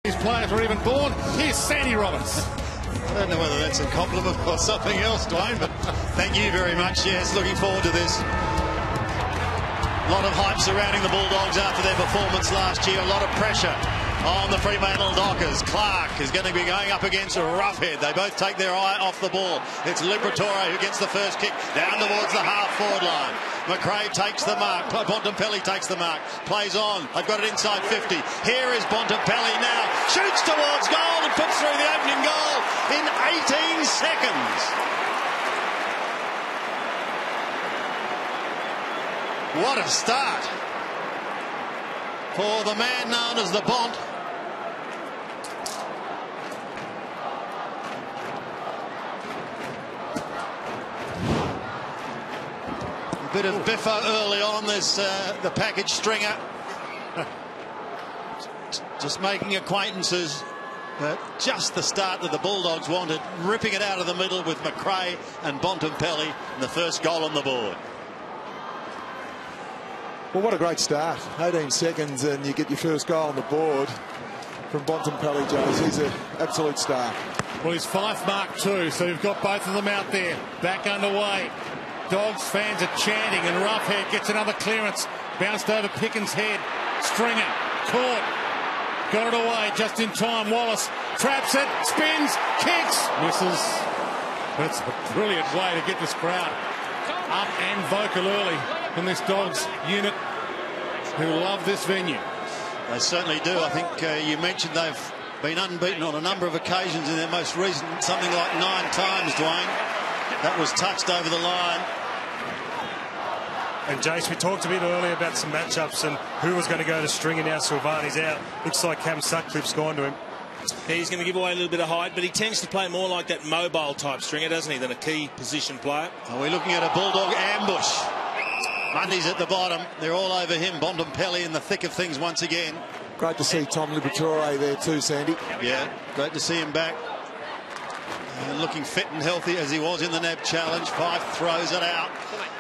These players were even born. Here's Sandy Roberts. I don't know whether that's a compliment or something else, Dwayne, but thank you very much. Yes, looking forward to this. A lot of hype surrounding the Bulldogs after their performance last year. A lot of pressure on the Fremantle Dockers. Clark is going to be going up against a roughhead. They both take their eye off the ball. It's Liberatore who gets the first kick down towards the half-forward line. McRae takes the mark. Bontempelli takes the mark. Plays on. They've got it inside 50. Here is Bontempelli now. Shoots towards goal and puts through the opening goal in 18 seconds. What a start for the man known as the Bont. A bit of biffo early on. There's the package stringer. Just making acquaintances. Just the start that the Bulldogs wanted. Ripping it out of the middle with McRae and Bontempelli. And the first goal on the board. Well, what a great start. 18 seconds and you get your first goal on the board from Bontempelli, Jones. He's an absolute star. Well, he's Fife mark too, so you've got both of them out there. Back underway. Dogs fans are chanting, and Roughhead gets another clearance. Bounced over Pickens' head. Stringer caught. Got it away just in time. Wallace traps it, spins, kicks, misses. That's a brilliant way to get this crowd up and vocal early from this Dogs unit who love this venue. They certainly do. I think you mentioned they've been unbeaten on a number of occasions in their most recent, something like 9 times, Dwayne. That was touched over the line. And Jace, we talked a bit earlier about some matchups and who was going to go to Stringer. Now Silvani's out. Looks like Cam Sutcliffe's gone to him. He's going to give away a little bit of height, but he tends to play more like that mobile type stringer, doesn't he, than a key position player. Are we looking at a Bulldog ambush? Mundy's at the bottom. They're all over him. Bontempelli in the thick of things once again. Great to see Tom Liberatore there too, Sandy. Yeah, great to see him back. And looking fit and healthy as he was in the NAB challenge. Fife throws it out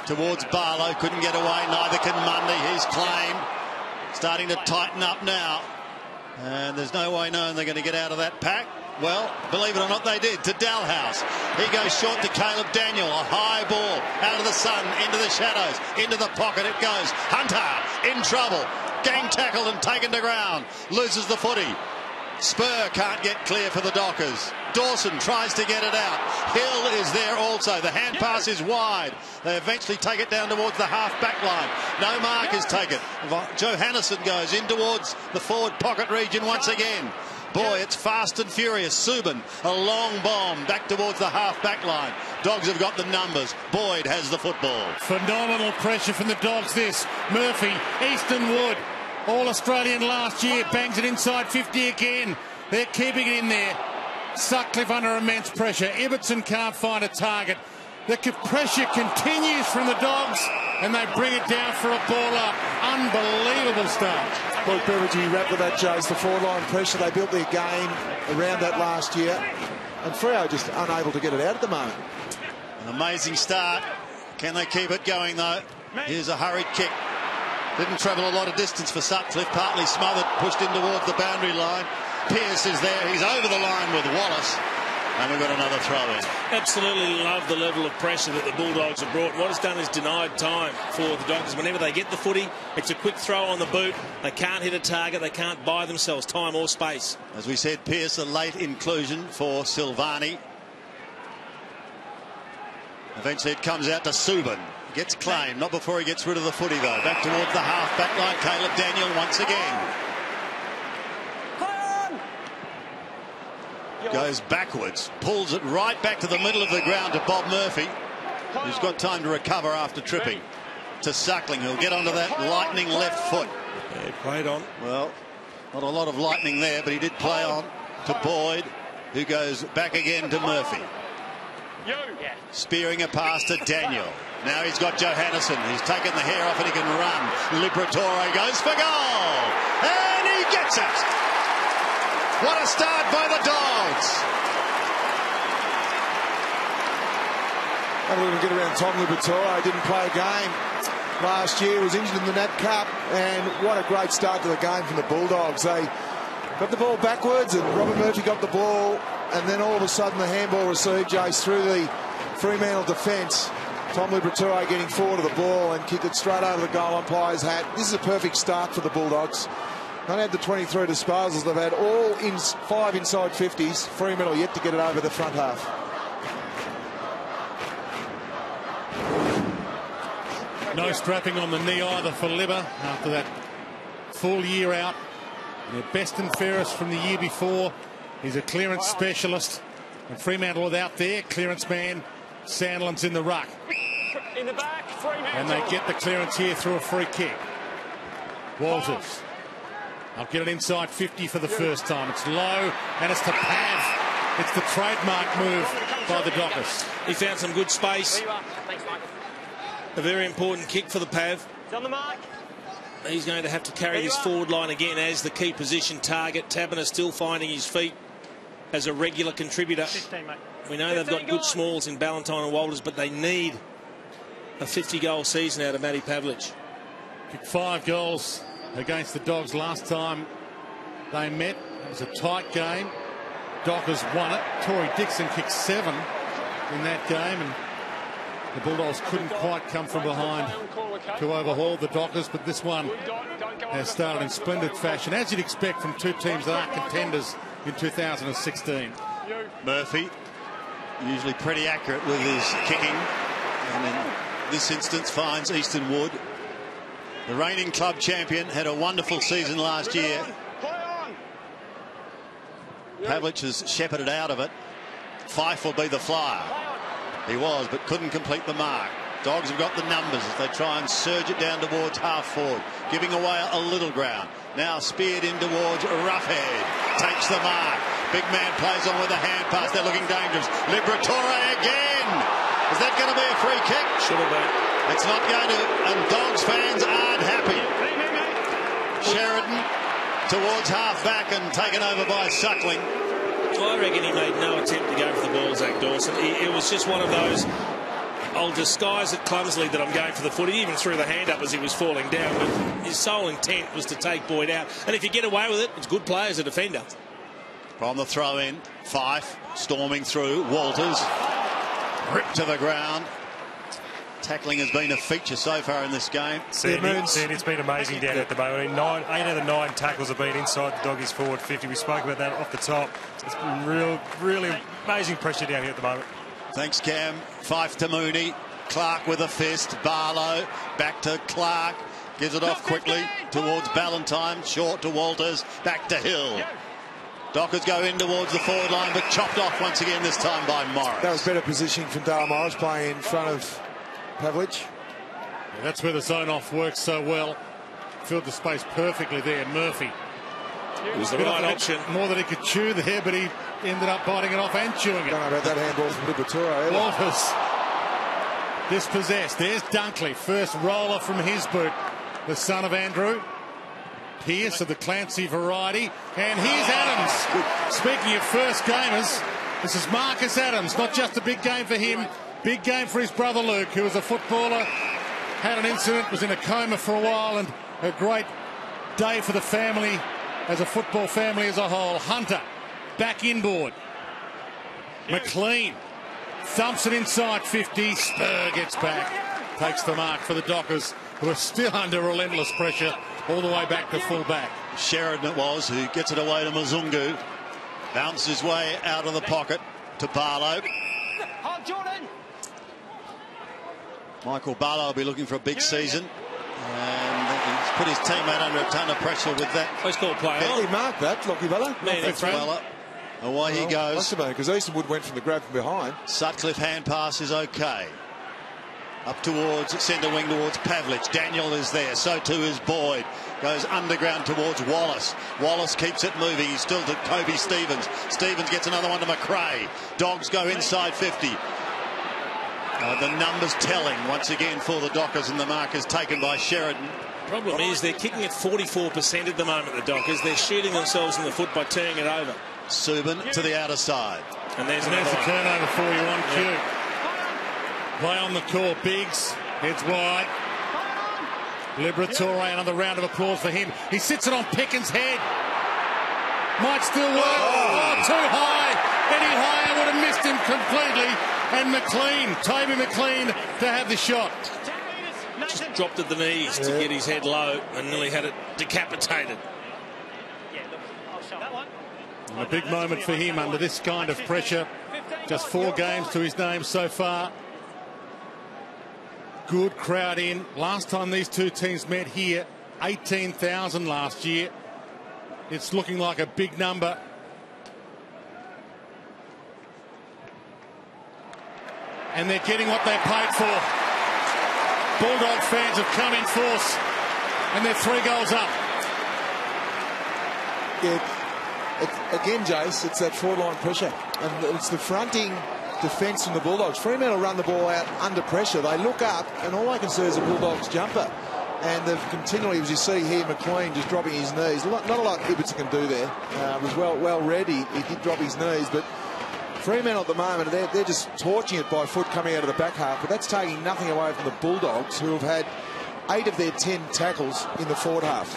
towards Barlow. Couldn't get away, neither can Mundy. He's claimed. Starting to tighten up now. And there's no way known they're going to get out of that pack. Well, believe it or not, they did, to Dalhouse. He goes short to Caleb Daniel. A high ball out of the sun, into the shadows, into the pocket it goes. Hunter in trouble. Gang tackled and taken to ground. Loses the footy. Spur can't get clear for the Dockers. Dawson tries to get it out. Hill is there also. The hand pass is wide. They eventually take it down towards the half-back line. No mark is taken. Johannesson goes in towards the forward pocket region once again. Boy, it's fast and furious. Subin, a long bomb back towards the half-back line. Dogs have got the numbers. Boyd has the football. Phenomenal pressure from the Dogs this. Murphy, Easton Wood, All-Australian last year, bangs it inside 50 again. They're keeping it in there. Sutcliffe under immense pressure. Ibbotson can't find a target. The pressure continues from the Dogs, and they bring it down for a ball up. Unbelievable start. Luke Beveridge wrapped with that, Jace. The forward-line pressure. They built their game around that last year. And Freo just unable to get it out at the moment. An amazing start. Can they keep it going, though? Here's a hurried kick. Didn't travel a lot of distance for Sutcliffe. Partly smothered, pushed in towards the boundary line. Pearce is there. He's over the line with Wallace. And we've got another throw in. Absolutely love the level of pressure that the Bulldogs have brought. What it's done is denied time for the Dockers. Whenever they get the footy, it's a quick throw on the boot. They can't hit a target. They can't buy themselves time or space. As we said, Pearce, a late inclusion for Silvani. Eventually it comes out to Subin. Gets claimed. Not before he gets rid of the footy, though. Back towards the half-back line. Caleb Daniel once again. Goes backwards, pulls it right back to the middle of the ground to Bob Murphy, who's got time to recover after tripping. To Suckling, who'll get onto that lightning left foot. Yeah, he played on. Well, not a lot of lightning there, but he did play on to Boyd, who goes back again to Murphy. Spearing a pass to Daniel. Now he's got Johannesson. He's taken the hair off and he can run. Liberatore goes for goal. And he gets it. What a start by the Dogs. Have a little get around Tom Liberatore. Didn't play a game last year, was injured in the NAB Cup, and what a great start to the game from the Bulldogs. They got the ball backwards, and Robert Murphy got the ball, and then all of a sudden the handball received, Jace, through the Fremantle defence. Tom Liberatore getting forward to the ball and kicked it straight over the goal umpire's hat. This is a perfect start for the Bulldogs. Not had the 23 disposals. They've had all 5 inside 50s. Fremantle yet to get it over the front half. No strapping on the knee either for Libba after that full year out. Their best and fairest from the year before. He's a clearance specialist. And Fremantle without their clearance man, Sandlin's in the ruck. In the back, Fremantle. And they get the clearance here through a free kick. Walters. I'll get it inside 50 for the first time. It's low, and it's to Pav. It's the trademark move by the Dockers. He found some good space. Thanks, Mike. A very important kick for the Pav. It's on the mark. He's going to have to carry this forward line again as the key position target. Taberner still finding his feet as a regular contributor. 15, mate. We know they've got good smalls in Ballantyne and Walters, but they need a 50-goal season out of Matty Pavlich. Kicked 5 goals against the Dogs last time they met. It was a tight game. Dockers won it. Tory Dixon kicked 7 in that game, and the Bulldogs couldn't quite come from behind to overhaul the Dockers, but this one has started in splendid fashion, as you'd expect from two teams that aren't contenders in 2016. Murphy, usually pretty accurate with his kicking, and in this instance finds Easton Wood. The reigning club champion had a wonderful season last year. Pavlich has shepherded out of it. Fife will be the flyer. He was, but couldn't complete the mark. Dogs have got the numbers as they try and surge it down towards half forward, giving away a little ground. Now speared in towards Roughhead. Takes the mark. Big man plays on with a hand pass. They're looking dangerous. Liberatore again. Is that going to be a free kick? Should have been. It's not going to, and Dogs fans aren't happy. Sheridan towards half back and taken over by Suckling. I reckon he made no attempt to go for the ball, Zach Dawson. It was just one of those, I'll disguise it clumsily that I'm going for the footy. He even threw the hand up as he was falling down, but his sole intent was to take Boyd out. And if you get away with it, it's good play as a defender. From the throw in, Fife storming through. Walters ripped to the ground. Tackling has been a feature so far in this game. It's been amazing down at the moment. 8 out of the 9 tackles have been inside the Doggies forward 50. We spoke about that off the top. It's been really amazing pressure down here at the moment. Thanks, Cam. Fife to Mooney. Clark with a fist. Barlow back to Clark. Gives it off quickly towards Ballantyne. Short to Walters. Back to Hill. Dockers go in towards the forward line, but chopped off once again this time by Morris. That was better positioning from Dale Morris, playing in front of Pavlich. Yeah, that's where the zone off works so well. Filled the space perfectly there. Murphy. It was the right option. More than he could chew there, but he ended up biting it off and chewing it. Don't know about that handball from Liberatore. Walters dispossessed. There's Dunkley. First roller from his boot. The son of Andrew Pearce of the Clancy variety. And here's Adams. Speaking of first gamers, this is Marcus Adams. Not just a big game for him. Big game for his brother Luke, who was a footballer, had an incident, was in a coma for a while, and a great day for the family, as a football family as a whole. Hunter, back inboard. McLean thumps it inside 50. Spur gets back, takes the mark for the Dockers, who are still under relentless pressure all the way back to full back. Sheridan it was who gets it away to Mzungu. Bounces his way out of the pocket to Barlow. Michael Barlow will be looking for a big season, and he's put his teammate under a ton of pressure with that. He's called play on. He marked that, Lockie Bella. Away he goes. Must have been, because Eastonwood went from the grab from behind. Sutcliffe hand pass is okay. Up towards centre wing towards Pavlich. Daniel is there, so too is Boyd. Goes underground towards Wallace. Wallace keeps it moving. He's still to Kobe Stevens. Stevens gets another one to McRae. Dogs go inside 50. The numbers telling once again for the Dockers, and the mark is taken by Sheridan. Problem is they're kicking at 44% at the moment, the Dockers. They're shooting themselves in the foot by turning it over. Subin to the outer side. And there's a turnover for you on cue. Play on the court. Biggs heads wide. Liberatore, another round of applause for him. He sits it on Pickens' head. Might still work. Oh, too high. Any higher would have missed him completely. And Toby McLean to have the shot. Just dropped at the knees to get his head low and nearly had it decapitated. And a big moment for him under this kind of pressure. Just 4 games to his name so far. Good crowd in. Last time these two teams met here, 18,000 last year. It's looking like a big number. And they're getting what they paid for. Bulldogs fans have come in force, and they're 3 goals up. Yeah, again, Jace, it's that forward-line pressure. And it's the fronting defence from the Bulldogs. Fremantle run the ball out under pressure. They look up, and all I can see is a Bulldogs jumper. And they've continually, as you see here, McLean just dropping his knees. Not a lot Ibbotson can do there. It was well read. He did drop his knees, but Fremantle at the moment, they're just torching it by foot coming out of the back half. But that's taking nothing away from the Bulldogs, who have had 8 of their 10 tackles in the forward half.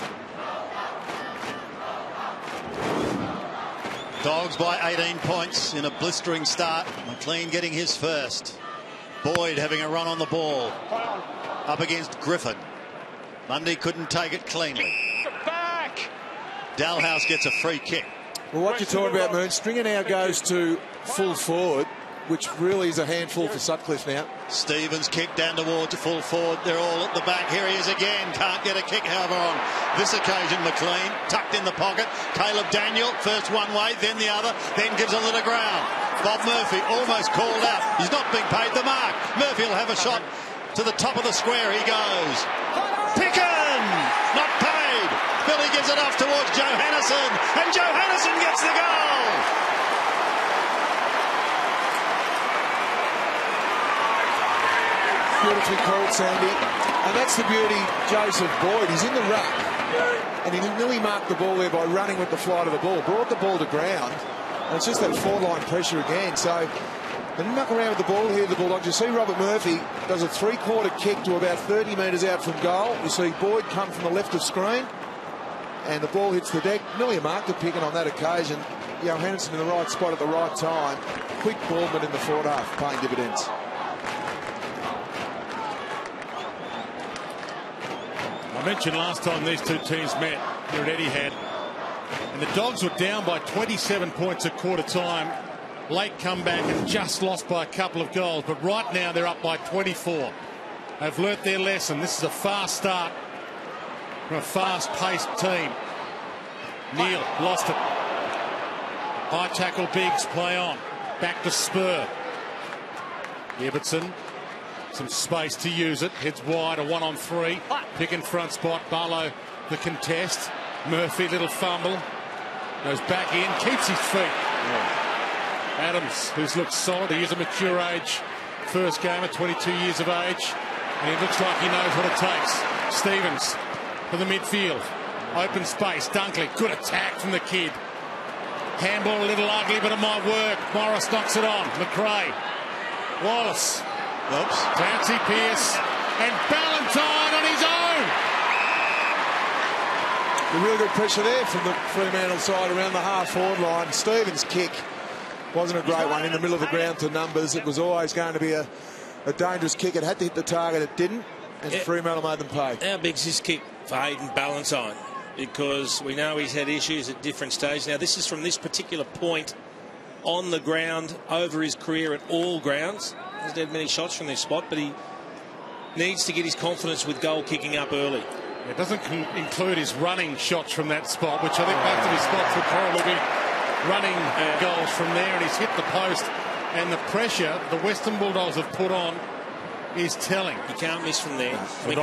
Dogs by 18 points in a blistering start. McLean getting his first. Boyd having a run on the ball. Up against Griffin. Mundy couldn't take it cleanly. Back. Dalhouse gets a free kick. Well, what you're talking about, Moon, Stringer now goes to full forward, which really is a handful for Sutcliffe now. Stevens kick down towards full forward. They're all at the back. Here he is again. Can't get a kick, however, on this occasion. McLean tucked in the pocket. Caleb Daniel, first one way, then the other, then gives a little ground. Bob Murphy almost called out. He's not being paid the mark. Murphy will have a shot to the top of the square. He goes. Picken! Not paid. Billy gives it off towards Johannesson, and Johannesson gets the goal. Beautifully called, Sandy. And that's the beauty, Joseph Boyd. He's in the ruck, and he nearly marked the ball there by running with the flight of the ball. Brought the ball to ground, and it's just that forward-line pressure again. So they muck around with the ball here, the Bulldogs. You see Robert Murphy does a 3-quarter kick to about 30 metres out from goal. You see Boyd come from the left of screen, and the ball hits the deck. Nearly marked the Picken on that occasion. Johannesson in the right spot at the right time. Quick ballman in the forward half, paying dividends. I mentioned last time these two teams met here at Etihad, and the Dogs were down by 27 points at quarter time. Late comeback and just lost by a couple of goals, but right now they're up by 24. They've learnt their lesson. This is a fast start from a fast-paced team. Neal lost it. High tackle, Biggs, play on. Back to Spur. Ibbotson, some space to use it. Heads wide, a 1-on-3. Pick in front spot. Barlow the contest. Murphy, little fumble. Goes back in, keeps his feet. Yeah. Adams, who's looked solid. He is a mature age first gamer, 22 years of age, and he looks like he knows what it takes. Stevens for the midfield. Open space. Dunkley, good attack from the kid. Handball a little ugly, but it might work. Morris knocks it on. McRae. Wallace. Oops. Clancy Pearce. And Ballantyne on his own. A real good pressure there from the Fremantle side around the half-forward line. Stevens' kick wasn't a great one in the middle of the ground to numbers. It was always going to be a dangerous kick. It had to hit the target. It didn't, and Fremantle made them pay. How big's this kick for Hayden Ballantyne? Because we know he's had issues at different stages. Now, this is from this particular point on the ground over his career at all grounds. He hasn't had many shots from this spot, but he needs to get his confidence with goal kicking up early. It doesn't include his running shots from that spot, which I think most of his spots would probably be running goals from there, and he's hit the post, and the pressure the Western Bulldogs have put on is telling. You can't miss from there. I mean,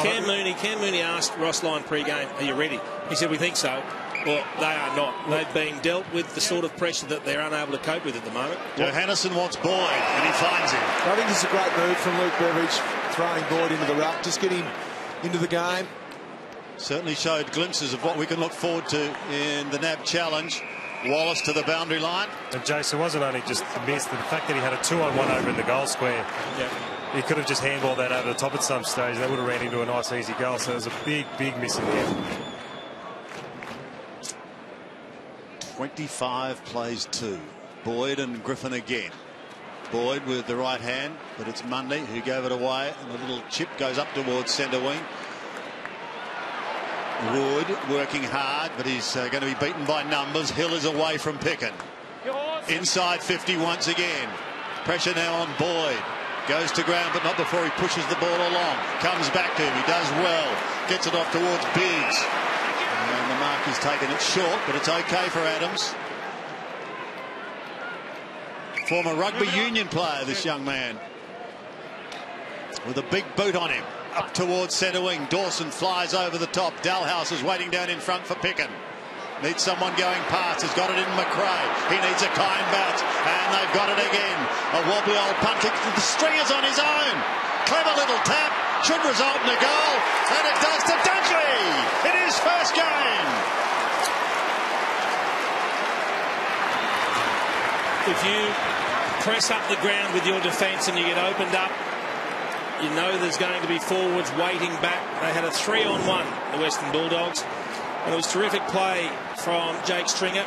Cam Mooney asked Ross Lyon pre-game, are you ready? He said, we think so. Well, they are not. They've been dealt with the sort of pressure that they're unable to cope with at the moment. Johannesson wants Boyd, and he finds him. I think this is a great move from Luke Beveridge, throwing Boyd into the ruck, just get him into the game. Certainly showed glimpses of what we can look forward to in the NAB Challenge. Wallace to the boundary line. And Jason wasn't only just the miss, the fact that he had a 2-on-1 over in the goal square. Yeah. He could have just handballed that over the top at some stage. That would have ran into a nice, easy goal. So it was a big, big miss in there. 25 plays 2. Boyd and Griffin again. Boyd with the right hand, but it's Mundy who gave it away, and the little chip goes up towards centre wing. Wood working hard, but he's going to be beaten by numbers. Hill is away from Picken. Inside 50 once again. Pressure now on Boyd. Goes to ground, but not before he pushes the ball along. Comes back to him. He does well. Gets it off towards Biggs. And the mark is taken it short, but it's okay for Adams. Former rugby union player, this young man. With a big boot on him. Up towards centre wing. Dawson flies over the top. Dalhouse is waiting down in front for Picken. Needs someone going past. Has got it in McRae. He needs a kind bounce. And they've got it again. A wobbly old punt kick. The stringer's on his own. Clever little tap. Should result in a goal. And it does to Dunkley in his first game. If you press up the ground with your defence and you get opened up, you know there's going to be forwards waiting back. They had a 3-on-1, the Western Bulldogs. And it was terrific play from Jake Stringer.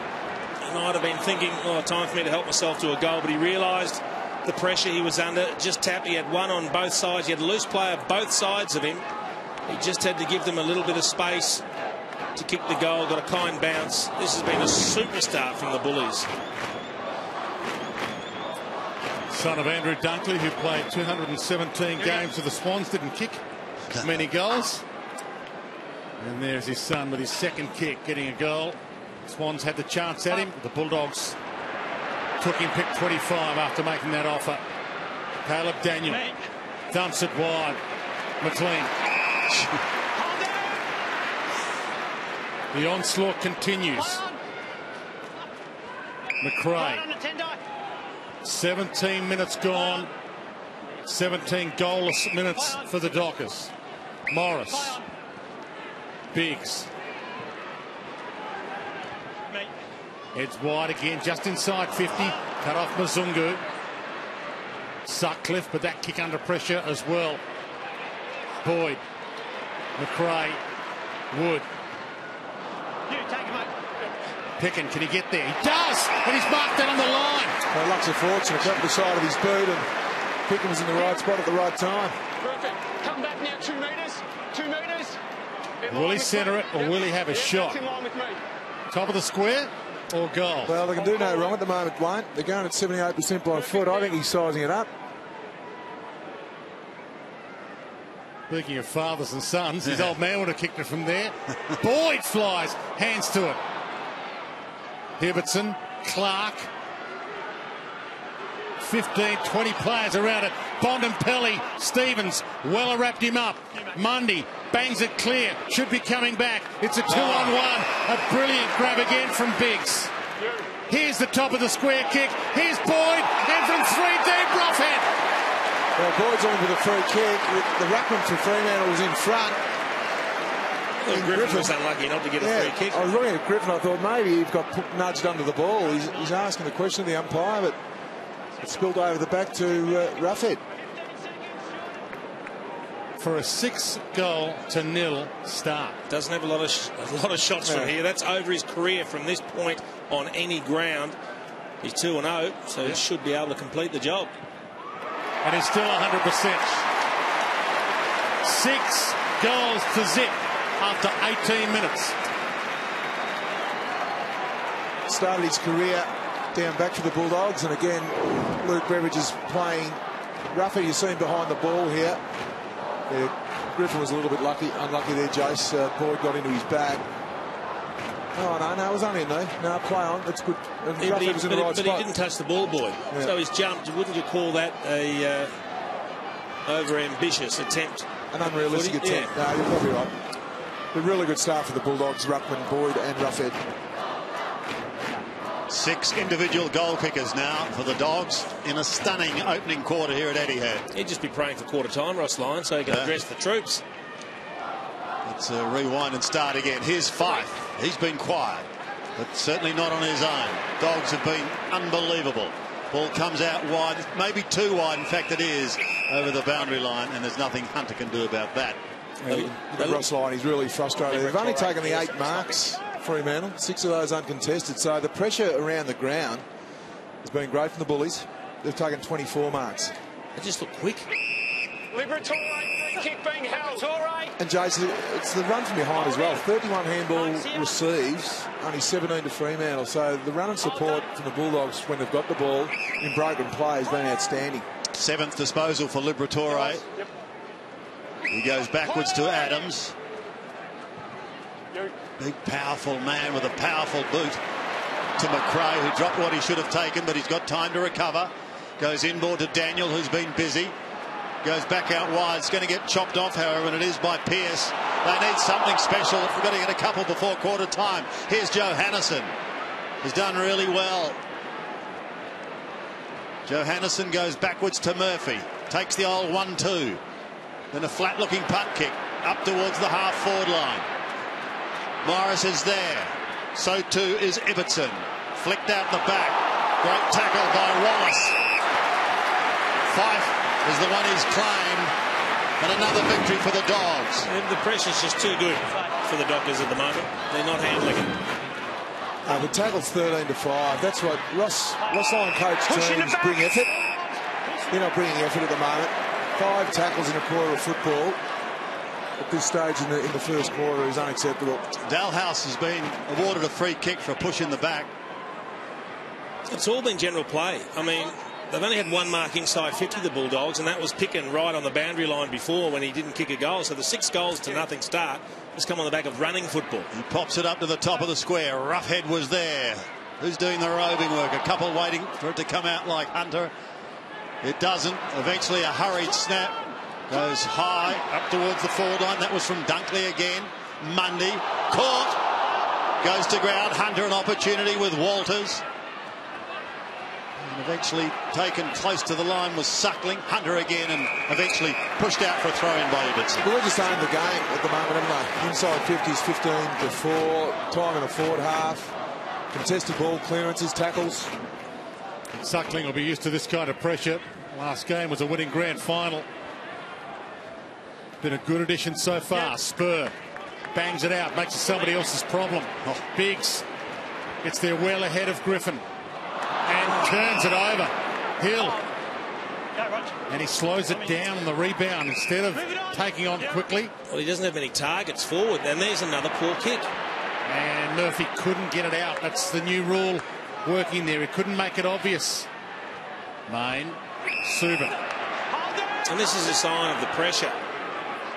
He might have been thinking, oh, time for me to help myself to a goal, but he realised the pressure he was under. Just tapped. He had one on both sides. He had a loose player both sides of him. He just had to give them a little bit of space to kick the goal. Got a kind bounce. This has been a superstar from the Bullies. Son of Andrew Dunkley, who played 217 games with the Swans, didn't kick many goals. And there's his son with his second kick, getting a goal. Swans had the chance at him. The Bulldogs took him pick 25 after making that offer. Caleb Daniel dumps it wide. McLean. The onslaught continues. McRae. 17 minutes gone. 17 goalless minutes for the Dockers. Morris. Biggs. Heads wide again, just inside 50. Cut off Mzungu. Sutcliffe, but that kick under pressure as well. Boyd. McRae. Wood. Picken, can he get there? He does! And he's marked that on the line. Well, Lux of fortune, cut the side of his boot, and Picken was in the right spot at the right time. Perfect. Come back now, 2 metres. 2 metres. Will he centre it, or will he have a shot? Top of the square or goal? Well, they can do no wrong at the moment, Wayne. They're going at 78% by foot. I think he's sizing it up. Speaking of fathers and sons, his old man would have kicked it from there. Boyd flies, hands to it. Hibbertson, Clark. 15, 20 players around it. Bontempelli, Stevens, Weller wrapped him up. Mundy bangs it clear, should be coming back. It's a 2-on-1. A brilliant grab again from Biggs. Here's the top of the square kick. Here's Boyd, and from 3 deep, Roughhead. Well, Boyd's on for the free kick. The ruckman for Fremantle was in front. Griffin was unlucky not to get a free kick. I was looking at Griffin. I thought maybe he got nudged under the ball. He's asking the question of the umpire, but it spilled over the back to Roughhead. For a 6-0 start. Doesn't have a lot of shots from here. That's over his career from this point on any ground. He's 2-0, so he should be able to complete the job. And he's still 100%. 6 goals to zip after 18 minutes. Started his career down back for the Bulldogs, and again Luke Beveridge is playing Roughhead. You see him behind the ball here. Griffin was a little bit unlucky there, Jace. Boyd got into his bag. Oh, no, it was only a knee. No, play on. That's good. And Yeah, but was in the right he spot. didn't touch the ball, Boyd. Yeah. So he's jumped. Wouldn't you call that a over-ambitious attempt? An unrealistic attempt. Yeah. No, you're probably right. A really good start for the Bulldogs, Ruckman, Boyd and Roughhead. 6 individual goal kickers now for the Dogs in a stunning opening quarter here at Etihad. He'd just be praying for quarter time, Ross Lyon, so he can address the troops. Let's rewind and start again. Here's Fife. He's been quiet, but certainly not on his own. Dogs have been unbelievable. Ball comes out wide, maybe too wide. In fact, it is over the boundary line, and there's nothing Hunter can do about that. Ross Lyon, he's really frustrated. They've only taken the 8 marks Fremantle. 6 of those uncontested. So the pressure around the ground has been great from the Bullies. They've taken 24 marks. They just look quick. Liberatore, free kick being held. And Jason, it's the run from behind as well. 31 handball receives, only 17 to Fremantle. So the run and support from the Bulldogs when they've got the ball in broken play has been outstanding. 7th disposal for Liberatore. He goes backwards to Adams. Big, powerful man with a powerful boot to McRae, who dropped what he should have taken, but he's got time to recover. Goes inboard to Daniel, who's been busy. Goes back out wide. It's going to get chopped off, however, and it is by Pearce. They need something special if we're going to get a couple before quarter time. Here's Johannisen. He's done really well. Johannisen goes backwards to Murphy. Takes the old 1-2. Then a flat-looking punt kick up towards the half-forward line. Morris is there. So too is Ibbotson. Flicked out the back. Great tackle by Wallace. Fife is the one he's claimed. And another victory for the Dogs. The pressure's just too good for the Dockers at the moment. They're not handling it. The tackle's 13 to 5. That's what Ross Lyon coach teams bring effort. They're not bringing effort at the moment. 5 tackles in a quarter of football at this stage in the first quarter is unacceptable. Dalhouse has been awarded a free kick for a push in the back. It's all been general play. I mean, they've only had 1 mark inside 50, the Bulldogs, and that was Picken right on the boundary line before when he didn't kick a goal. So the 6 goals to nothing start has come on the back of running football. He pops it up to the top of the square. Roughhead was there. Who's doing the roving work? A couple waiting for it to come out like Hunter. It doesn't. Eventually a hurried snap. Goes high up towards the forward line. That was from Dunkley again. Mundy caught. Goes to ground. Hunter an opportunity with Walters. And eventually taken close to the line was Suckling. Hunter again, and eventually pushed out for a throw-in by Ibbotson. We're just owned the game at the moment, haven't they? Inside 50s, 15 to 4. Time in the forward half. Contested ball clearances, tackles. Suckling will be used to this kind of pressure. Last game was a winning grand final. Been a good addition so far. Spur bangs it out, makes it somebody else's problem. Biggs gets there well ahead of Griffin and turns it over. Hill. And he slows it down on the rebound instead of taking on quickly. Well, he doesn't have many targets forward, and there's another poor kick. And Murphy couldn't get it out. That's the new rule working there. He couldn't make it obvious. Main, Subin. And this is a sign of the pressure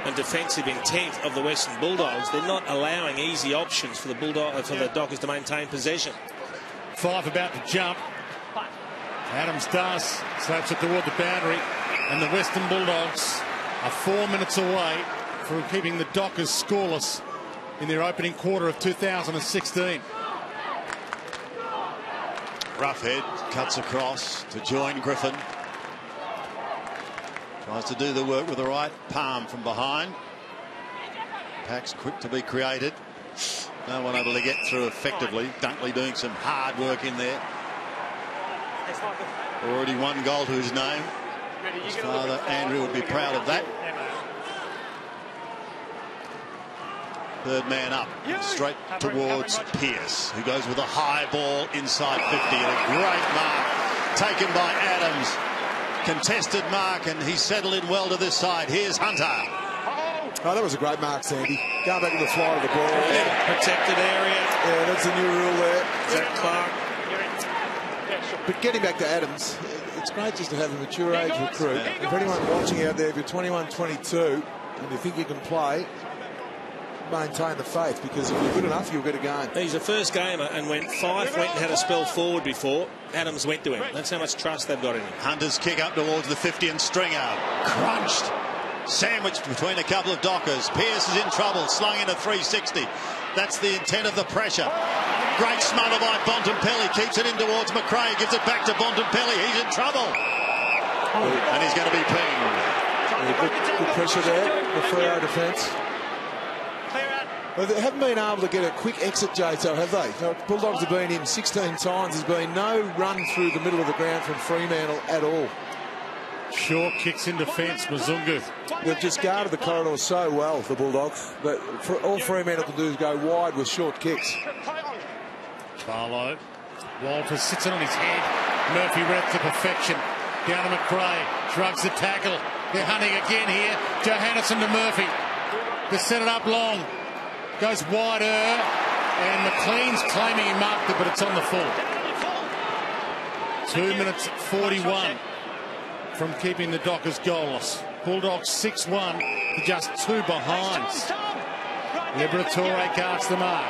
and defensive intent of the Western Bulldogs. They're not allowing easy options for the Dockers to maintain possession. Five about to jump. Adams does. Slaps it toward the boundary. And the Western Bulldogs are 4 minutes away from keeping the Dockers scoreless in their opening quarter of 2016. Roughhead cuts across to join Griffin. Tries to do the work with the right palm from behind. Pack's quick to be created. No one able to get through effectively. Dunkley doing some hard work in there. Already 1 goal to his name. His father Andrew would be proud of that. Third man up, straight towards Pearce, who goes with a high ball inside 50. And a great mark taken by Adams. Contested mark, and he's settled in well to this side. Here's Hunter. Oh, that was a great mark, Sandy. Going back to the fly of the ball. Yeah, protected area. Yeah, that's the new rule there. Zach Clark. But getting back to Adams, it's great just to have a mature age recruit. If anyone watching out there, if you're 21, 22, and you think you can play, maintain the faith, because if you're good enough, you'll get a game. He's a first gamer, and when Fife went and had a spell forward before, Adams went to him. That's how much trust they've got in him. Hunter's kick up towards the 50 and Stringer. Crunched. Sandwiched between a couple of Dockers. Pearce is in trouble, slung in a 360. That's the intent of the pressure. Great smother by Bontempelli. Keeps it in towards McRae. Gives it back to Bontempelli. He's in trouble. And he's going to be pinged. Good pressure there. The Freo defence. Well, they haven't been able to get a quick exit, Jato, have they? The Bulldogs have been in 16 times. There's been no run through the middle of the ground from Fremantle at all. Short kicks in defence, Mzungu. They've just guarded the corridor so well, the Bulldogs. But all Fremantle can do is go wide with short kicks. Barlow. Walters sits it on his head. Murphy read it to perfection. Down to McRae. Shrugs the tackle. They're hunting again here. Johannesson to Murphy. They set it up long. Goes wider. And McLean's claiming he marked it, but it's on the full. 2 minutes 41 from keeping the Dockers goalless. Bulldogs 6-1 to just 2 behinds. Liberatore guards the mark.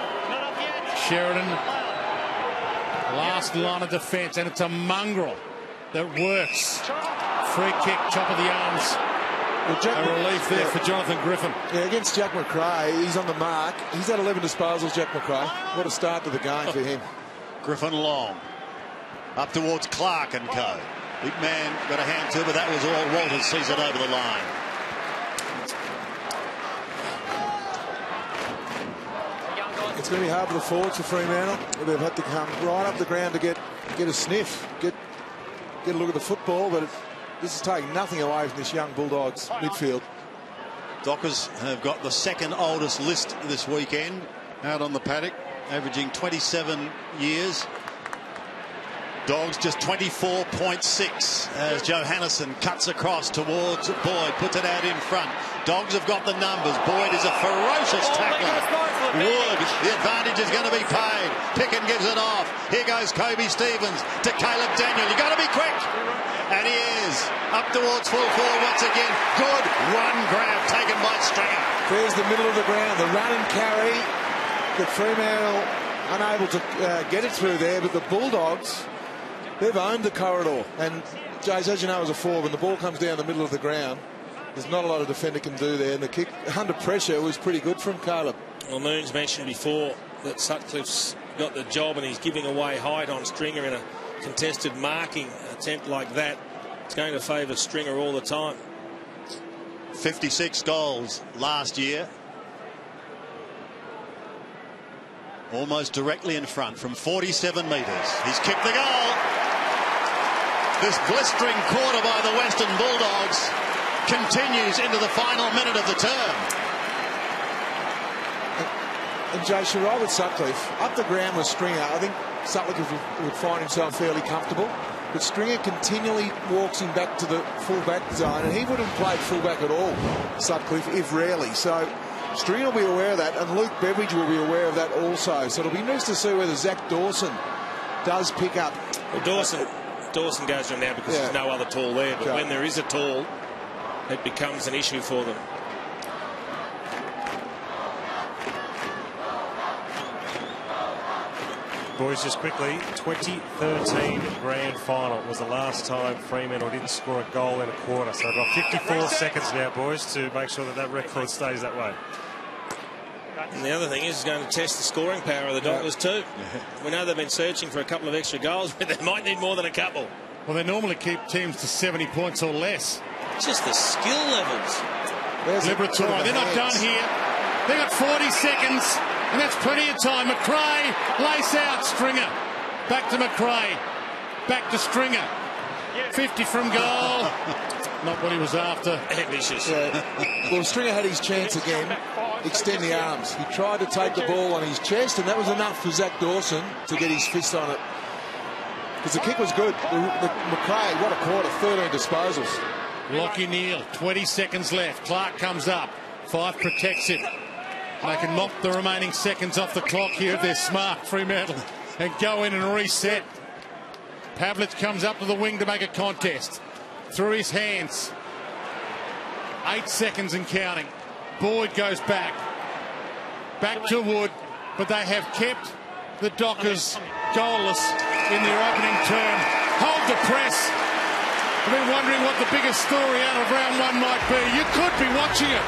Sheridan, last line of defence, and it's a mongrel that works. Free kick, top of the arms. Well, a relief there for Jonathan Griffin. Yeah, against Jack McRae, he's on the mark. He's had 11 disposals, Jack McRae. What a start to the game for him. Griffin long. Up towards Clark and co. Big man got a hand to, but that was all. Walters sees it over the line. It's going to be hard for the forwards for Fremantle. They've had to come right up the ground to get a sniff, get a look at the football, but this is taking nothing away from this young Bulldogs midfield. Dockers have got the second oldest list this weekend out on the paddock, averaging 27 years. Dogs just 24.6 as Johannesson cuts across towards Boyd, puts it out in front. Dogs have got the numbers. Boyd is a ferocious tackler. Wood, the advantage is going to be paid. Picken gives it off. Here goes Kobe Stevens to Caleb Daniel. You got to be quick. And he is up towards full forward once again. Good one grab taken by Stringer. There's the middle of the ground, the run and carry. The Fremantle unable to get it through there, but the Bulldogs, they've owned the corridor. And Jays, as you know, as a forward, when the ball comes down the middle of the ground, there's not a lot a defender can do there. And the kick under pressure was pretty good from Caleb. Well, Moons mentioned before that Sutcliffe's got the job and he's giving away height on Stringer in a contested marking attempt like that. It's going to favour Stringer all the time. 56 goals last year. Almost directly in front from 47 metres. He's kicked the goal. This blistering quarter by the Western Bulldogs continues into the final minute of the term. And Jay, you're right with Sutcliffe. Up the ground with Stringer, I think Sutcliffe would find himself fairly comfortable. But Stringer continually walks him back to the full-back zone, and he wouldn't have played full-back at all, Sutcliffe, if rarely. So Stringer will be aware of that, and Luke Beveridge will be aware of that also. So it'll be nice to see whether Zach Dawson does pick up. Well, Dawson goes on now because there's no other tall there. But when there is a tall, it becomes an issue for them. Boys, just quickly, 2013 grand final was the last time Fremantle didn't score a goal in a quarter. So I've got 54 seconds now, boys, to make sure that that record stays that way. And the other thing is, it's going to test the scoring power of the Dockers too. We know they've been searching for a couple of extra goals, but they might need more than a couple. Well, they normally keep teams to 70 points or less. Just the skill levels. Liberatore, they're not done here. They've got 40 seconds, and that's plenty of time. McRae, lace out, Stringer. Back to McRae. Back to Stringer. 50 from goal. Not what he was after. Ambitious. Well, Stringer had his chance again. Extend the arms. He tried to take the ball on his chest, and that was enough for Zach Dawson to get his fist on it. Because the kick was good. McRae, what a quarter, 13 disposals. Lockie Neal, 20 seconds left. Clark comes up. Fife protects him. They can knock the remaining seconds off the clock here if they're smart, Fremantle, and go in and reset. Pavlich comes up to the wing to make a contest. Through his hands. 8 seconds and counting. Boyd goes back. Back to Wood, but they have kept the Dockers goalless in their opening term. Hold the press. I've been wondering what the biggest story out of round one might be. You could be watching it.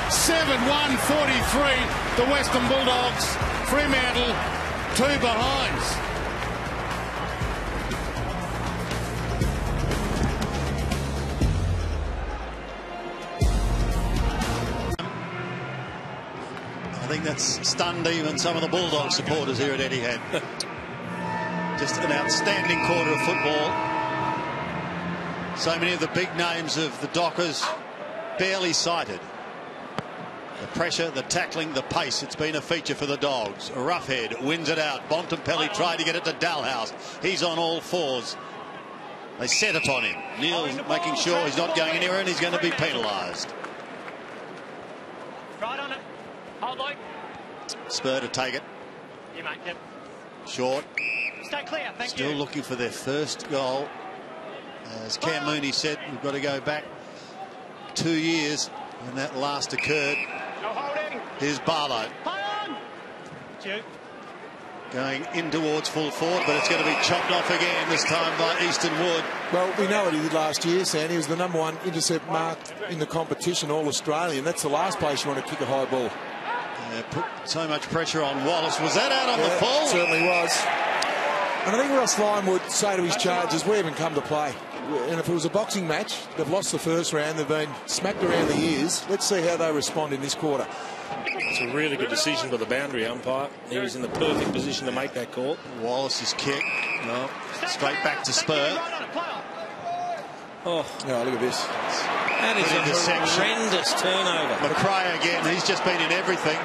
7-1-43, the Western Bulldogs. Fremantle, 2 behinds. I think that's stunned even some of the Bulldog supporters here at Etihad. Just an outstanding quarter of football. So many of the big names of the Dockers barely sighted. The pressure, the tackling, the pace. It's been a feature for the Dogs. Roughhead wins it out. Bontempelli tried to get it to Dalhouse. He's on all fours. They set it on him. Neil's making sure he's not going anywhere, and he's going to be penalised. Right on it. Hold Luke. Spur to take it. You mate, yep. Short. Stay clear, thank you. Still looking for their first goal. As Cam Mooney said, we've got to go back 2 years when that last occurred. No holding. Here's Barlow. Hold on. Duke. Going in towards full forward, but it's going to be chopped off again, this time by Easton Wood. Well, we know what he did last year, Sam. He was the #1 intercept mark in the competition, all Australian. That's the last place you want to kick a high ball. Yeah, put so much pressure on Wallace. Was that out on the full? Certainly was. And I think Ross Lyon would say to his charges, we haven't come to play. And if it was a boxing match, they've lost the first round, they've been smacked around the ears. Let's see how they respond in this quarter. It's a really good decision by the boundary umpire. He was in the perfect position to make that call. Wallace's kick. No, straight back to Spur. Oh, no, look at this. That is a horrendous turnover. McRae again, he's just been in everything.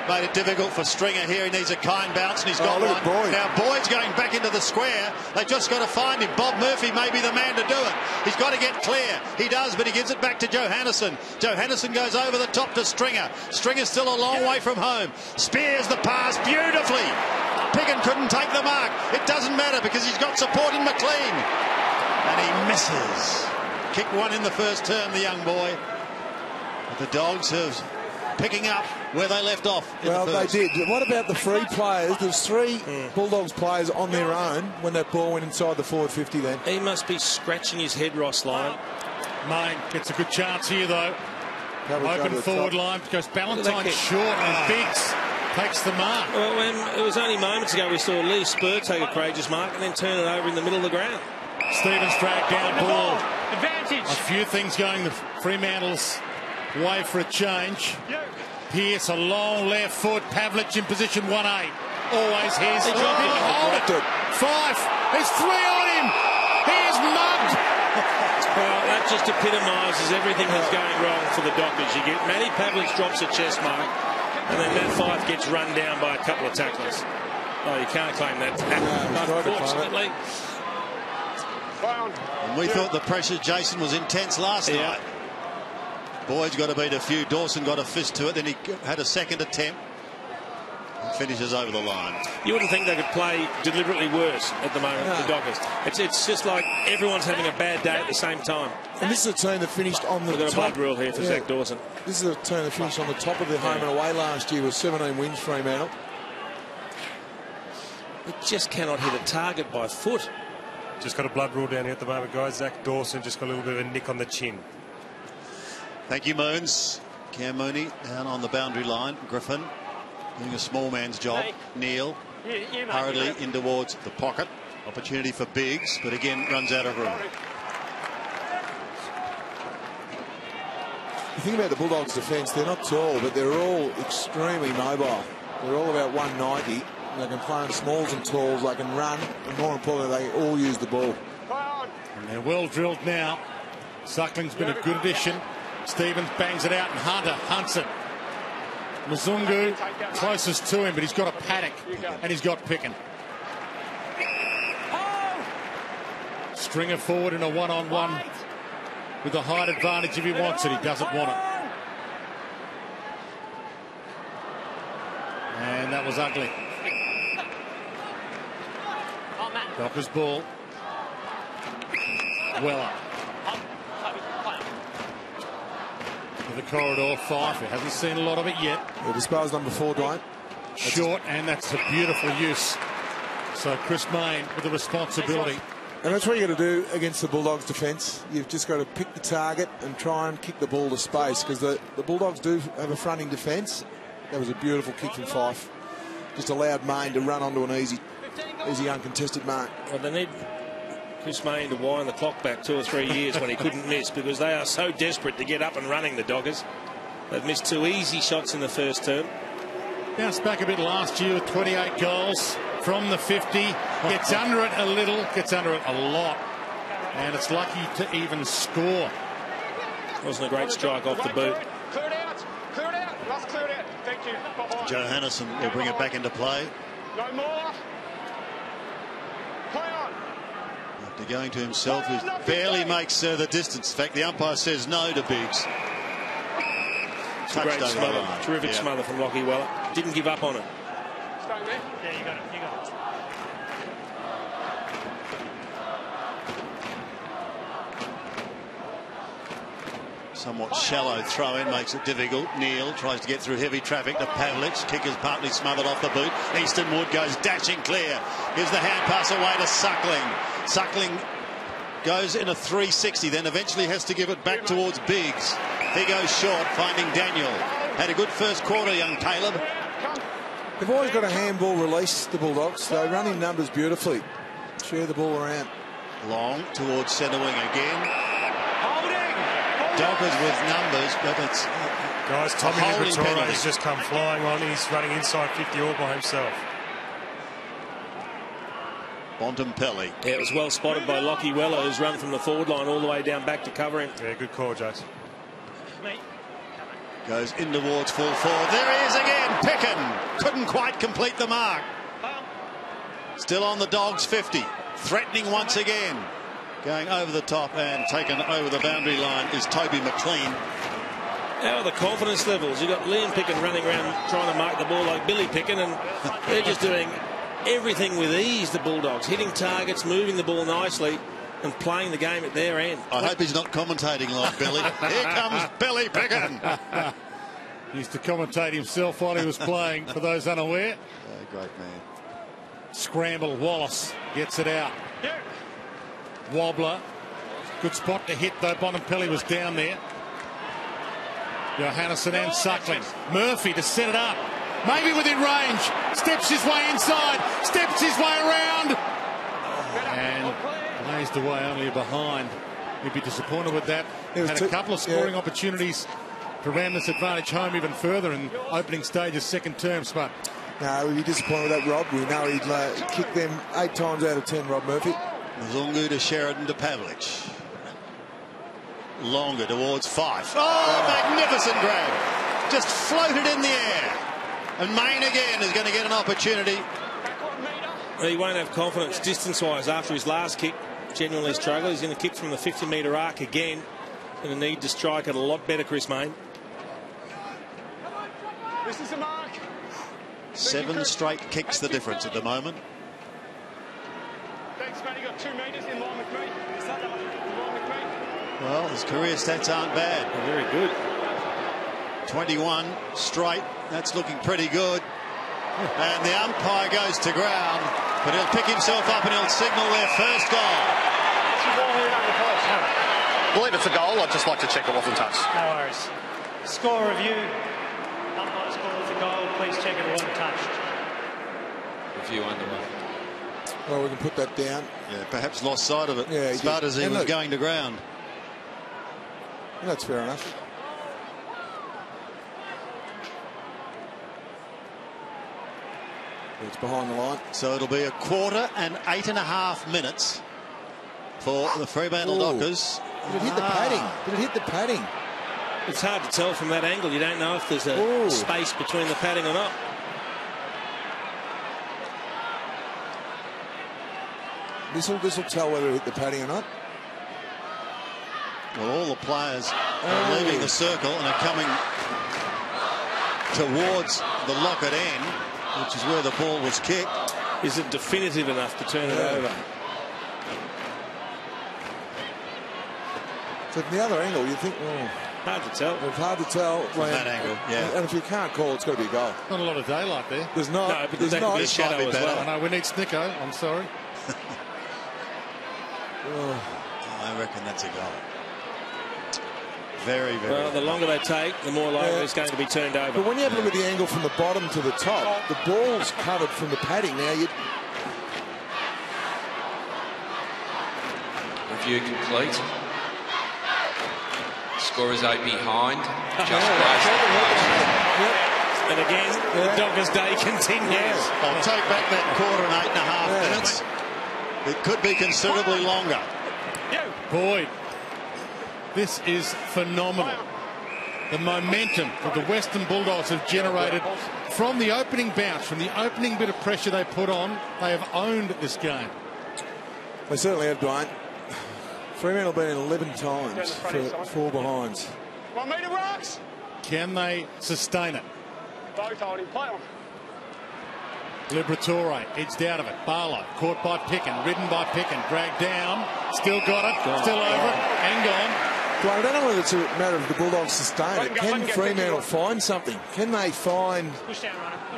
Made it difficult for Stringer here. He needs a kind bounce, and he's got one. Boyd. Now Boyd's going back into the square. They've just got to find him. Bob Murphy may be the man to do it. He's got to get clear. He does, but he gives it back to Johannesson. Johannesson goes over the top to Stringer. Stringer's still a long way from home. Spears the pass beautifully. Piggin couldn't take the mark. It doesn't matter because he's got support in McLean. And he misses. Kicked one in the first term, the young boy. But the Dogs have picking up where they left off. Well, they did. What about the free players? There's 3 Bulldogs players on their own when that ball went inside the forward 50 then. He must be scratching his head, Ross Lyon. Main gets a good chance here, though. Open forward line because Ballantyne short and Biggs takes the mark. Well, when it was only moments ago we saw Lee Spur take a courageous mark and then turn it over in the middle of the ground. Stevens dragged down ball. Advantage. A few things going the Fremantle's way for a change. Pearce, a long left foot. Pavlich in position 1-8. Always his. He hold it. 5. There's 3 on him. He is mugged. Well, that just epitomises everything that's going wrong for the Dockers. You get Matty Pavlich drops a chest mark, and then Matt Fyfe gets run down by a couple of tacklers. Oh, you can't claim that. Unfortunately. And we thought the pressure, Jason, was intense last night. Boyd's got to beat a few. Dawson got a fist to it. Then he had a second attempt. And finishes over the line. You wouldn't think they could play deliberately worse at the moment, the Dockers. It's just like everyone's having a bad day at the same time. And this is a team that finished on the We've got top. a blood rule here for Zach Dawson. This is a team that finished on the top of their home and away last year with 17 wins, Fremantle. It just cannot hit a target by foot. Just got a blood rule down here at the moment, guys. Zach Dawson just got a little bit of a nick on the chin. Thank you, Moons. Cam Mooney down on the boundary line. Griffin doing a small man's job. Neil hurriedly in towards the pocket. Opportunity for Biggs, but again runs out of room. The thing about the Bulldogs' defence, they're not tall, but they're all extremely mobile. They're all about 190. They can play on smalls and talls. They can run, and more importantly, they all use the ball. And they're well drilled now. Suckling's been a good addition. Stevens bangs it out, and Hunter hunts it. Mzungu closest to him, but he's got a paddock, and he's got Picken. Stringer forward in a one-on-one with the height advantage if he wants it. He doesn't want it. And that was ugly. Dockers ball. Weller. To the corridor, Fyfe. He hasn't seen a lot of it yet. Yeah, disposed number 4, Dwayne. Short, and that's a beautiful use. So Chris Mayne with the responsibility. And that's what you got to do against the Bulldogs' defence. You've just got to pick the target and try and kick the ball to space, because the Bulldogs do have a fronting defence. That was a beautiful kick from Fyfe. Just allowed Mayne to run onto an easy uncontested mark. Well, they need Chris Mayne to wind the clock back 2 or 3 years when he couldn't miss, because they are so desperate to get up and running, the Dockers. They've missed 2 easy shots in the first term. Bounced back a bit last year with 28 goals from the 50. Gets under it a little, gets under it a lot And it's lucky to even score. Wasn't a great strike off the boot. Clear it out. Clear it out. Let's clear it out. Thank you. Bye-bye. Johannesson will bring it back into play. No more. Play on. After going to himself, he barely makes the distance. In fact, the umpire says no to Biggs. It's a great smother. Terrific smother from Lockie Weller. Didn't give up on it. Stay there. Yeah, you got it. You got it. Somewhat shallow throw in makes it difficult. Neal tries to get through heavy traffic to Pavlich. Kicker's partly smothered off the boot. Easton Wood goes dashing clear. Gives the hand pass away to Suckling. Suckling goes in a 360, then eventually has to give it back towards Biggs. He goes short, finding Daniel. Had a good first quarter, young Caleb. They've always got a handball release, the Bulldogs. They run in numbers beautifully. Share the ball around. Long towards centre wing again. Dockers with numbers, but it's guys, Tommy Liberatore has just come flying on. He's running inside 50 all by himself. Bontempelli. Yeah, it was well spotted by Lockie Weller, who's run from the forward line all the way down back to cover him. Yeah, good call, Jason. Goes in towards full forward. There he is again. Picken couldn't quite complete the mark. Still on the Dogs 50. Threatening once again. Going over the top and taken over the boundary line is Toby McLean. How are the confidence levels? You've got Liam Picken running around trying to mark the ball like Billy Picken, and they're just doing everything with ease, the Bulldogs. Hitting targets, moving the ball nicely, and playing the game at their end. I hope he's not commentating like Billy. Here comes Billy Picken. He used to commentate himself while he was playing, for those unaware. Great man. Scramble, Wallace gets it out. Wobbler. Good spot to hit, though. Bontempelli was down there. Johannesson and Suckling. Murphy to set it up. Maybe within range. Steps his way inside. Steps his way around. And blazed away only behind. He'd be disappointed with that. Had a couple of scoring opportunities to ram this advantage home even further in opening stages, second term, Spud. No, we'd be disappointed with that, Rob. We know he'd kick them 8 times out of 10, Rob Murphy. Zungu to Sheridan to Pavlich. Longer towards Fife. Oh, magnificent grab. Just floated in the air. And Main again is going to get an opportunity. He won't have confidence distance-wise after his last kick. Genuinely struggled. He's going to kick from the 50-metre arc again. Going to need to strike it a lot better, Chris Main. This is the mark. 7 straight kicks the difference at the moment. Thanks, mate. You got 2 metres in line with me. In line with me. Well, his career stats aren't bad. Very good. 21 straight. That's looking pretty good. And the umpire goes to ground, but he'll pick himself up and he'll signal their first goal. I believe it's a goal. I'd just like to check it wasn't touched. No worries. Score review. Umpire scores a goal. Please check it wasn't touched. Review underway. Well, we can put that down. Yeah, perhaps lost sight of it. Yeah, as far as he was look, going to ground. That's fair enough. It's behind the line. So it'll be a quarter and 8.5 minutes for the Fremantle Dockers. Did it hit the padding? Did it hit the padding? It's hard to tell from that angle. You don't know if there's a space between the padding or not. This will tell whether it hit the padding or not. Well, all the players are leaving the circle and are coming towards the locket end, which is where the ball was kicked. Is it definitive enough to turn it over? So from the other angle, you think, hard to tell. It's hard to tell. From that angle, yeah. And if you can't call, it's got to be a goal. Not a lot of daylight there. There's not. No, but there's that not. could be a shadow as well. I know, we need Snicko. I'm sorry. I reckon that's a goal. Very, very. Well, the longer they take, the more likely it's going to be turned over. But when you have a look at the angle from the bottom to the top, the ball's covered from the padding. Now you. Review complete. Score is 8 behind. Just grazed the post. And again, the Dockers' day continues. I'll take back that quarter and 8.5 minutes. It could be considerably longer. Boyd, this is phenomenal. The momentum that the Western Bulldogs have generated from the opening bounce, from the opening bit of pressure they put on, they have owned this game. They certainly have, Dwayne. Fremantle been in 11 times for 4 behinds. 1 metre rocks. Can they sustain it? Both holding, play on. Liberatore edged out of it. Barlow caught by Picken, ridden by Picken, dragged down, still got it, still over it, and gone. Well, I don't know whether it's a matter of the Bulldogs sustain it. Can Fremantle find something? Can they find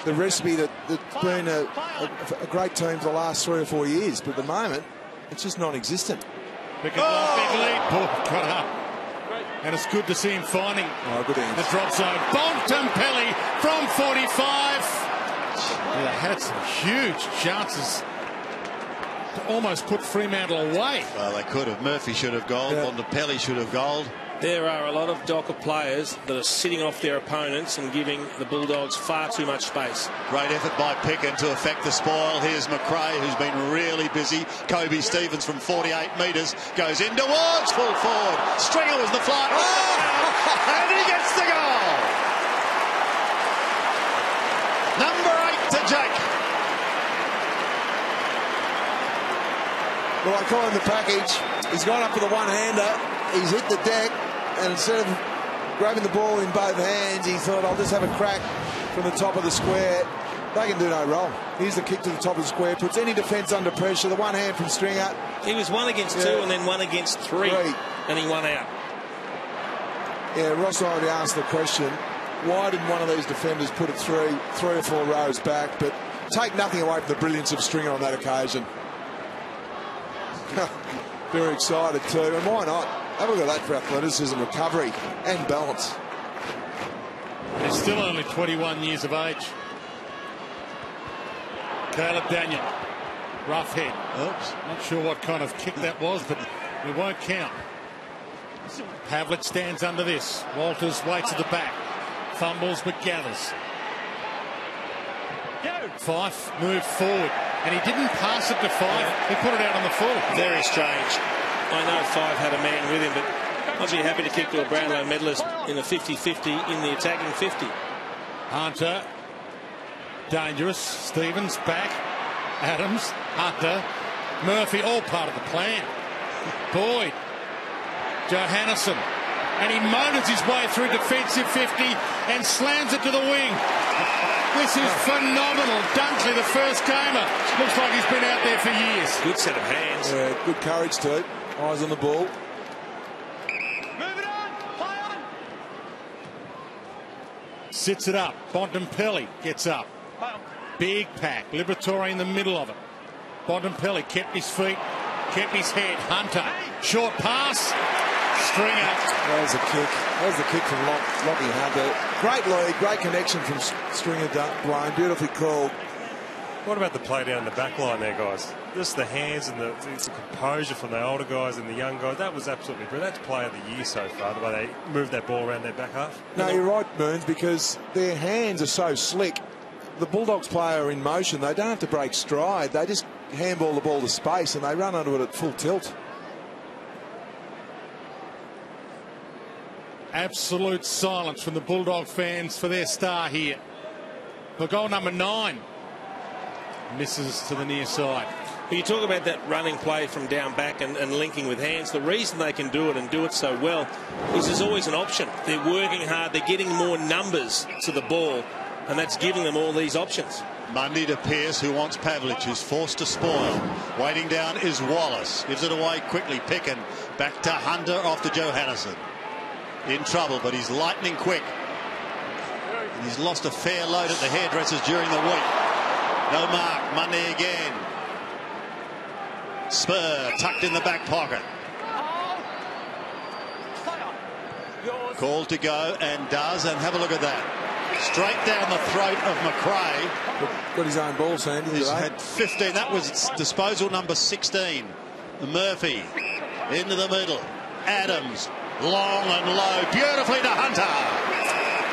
the recipe that's been a great team for the last 3 or 4 years? But at the moment, it's just non-existent. Big lead. Cut up. And it's good to see him finding the drop zone. Bontempelli from 45. They had some huge chances to almost put Fremantle away. Well, they could have. Murphy should have goaled. Bontempelli should have goaled. There are a lot of Docker players that are sitting off their opponents and giving the Bulldogs far too much space. Great effort by Picken to affect the spoil. Here's McRae, who's been really busy. Kobe Stevens from 48 metres goes in towards full forward. Stringer was the fly. And he gets the goal. Number 8 to Jake. Well, I call him the package. He's gone up for the one-hander. He's hit the deck, and instead of grabbing the ball in both hands, he thought, I'll just have a crack from the top of the square. They can do no wrong. Here's the kick to the top of the square, puts any defence under pressure. The one hand from Stringer. He was 1 against 2 and then 1 against 3, and he won out. Yeah, Ross already asked the question, why didn't one of these defenders put it through 3 or 4 rows back? But take nothing away from the brilliance of Stringer on that occasion. Very excited too, and why not? Have a look at that for athleticism, recovery and balance. He's still only 21 years of age. Caleb Daniel, rough head. Oops. Not sure what kind of kick that was, but it won't count. Pavlich stands under this. Walters waits at the back. Fumbles but gathers. Fife moved forward, and he didn't pass it to Fife. He put it out on the full. Very strange. I know Fife had a man with him, but I'd be happy to kick to a Brownlow medalist in a 50-50 in the attacking 50. Hunter, dangerous. Stevens back. Adams, Hunter, Murphy, all part of the plan. Boyd, Johannesson, and he motors his way through defensive 50 and slams it to the wing. This is phenomenal. Dunkley, the first gamer, looks like he's been out there for years. Good set of hands. Yeah, good courage too. Eyes on the ball. Move it on, play on. Sits it up. Bontempelli gets up. Big pack. Liberatore in the middle of it. Bontempelli kept his feet, kept his head. Hunter, short pass. Stringer. There's a kick. There's the kick from Lockie Hunter. Great lead, great connection from Stringer Dwayne. Beautifully called. What about the play down the back line there, guys? Just the hands and the composure from the older guys and the young guys. That was absolutely brilliant. That's play of the year so far, the way they moved that ball around their back half. No, you're right, Burns, because their hands are so slick. The Bulldogs player are in motion. They don't have to break stride. They just handball the ball to space and they run onto it at full tilt. Absolute silence from the Bulldog fans for their star here. For goal number 9. Misses to the near side. You talk about that running play from down back and linking with hands. The reason they can do it and do it so well is there's always an option. They're working hard. They're getting more numbers to the ball, and that's giving them all these options. Mundy to Pearce, who wants Pavlich, who's forced to spoil. Waiting down is Wallace. Gives it away quickly. Picken back to Hunter, off to Johannesson. In trouble, but he's lightning quick. And he's lost a fair load at the hairdressers during the week. No mark. Mundy again. Spur tucked in the back pocket. Called to go and does, and have a look at that. Straight down the throat of McRae. Got his own ball, Sandy. He's had 15. That was disposal number 16. Murphy into the middle. Adams long and low, beautifully to Hunter.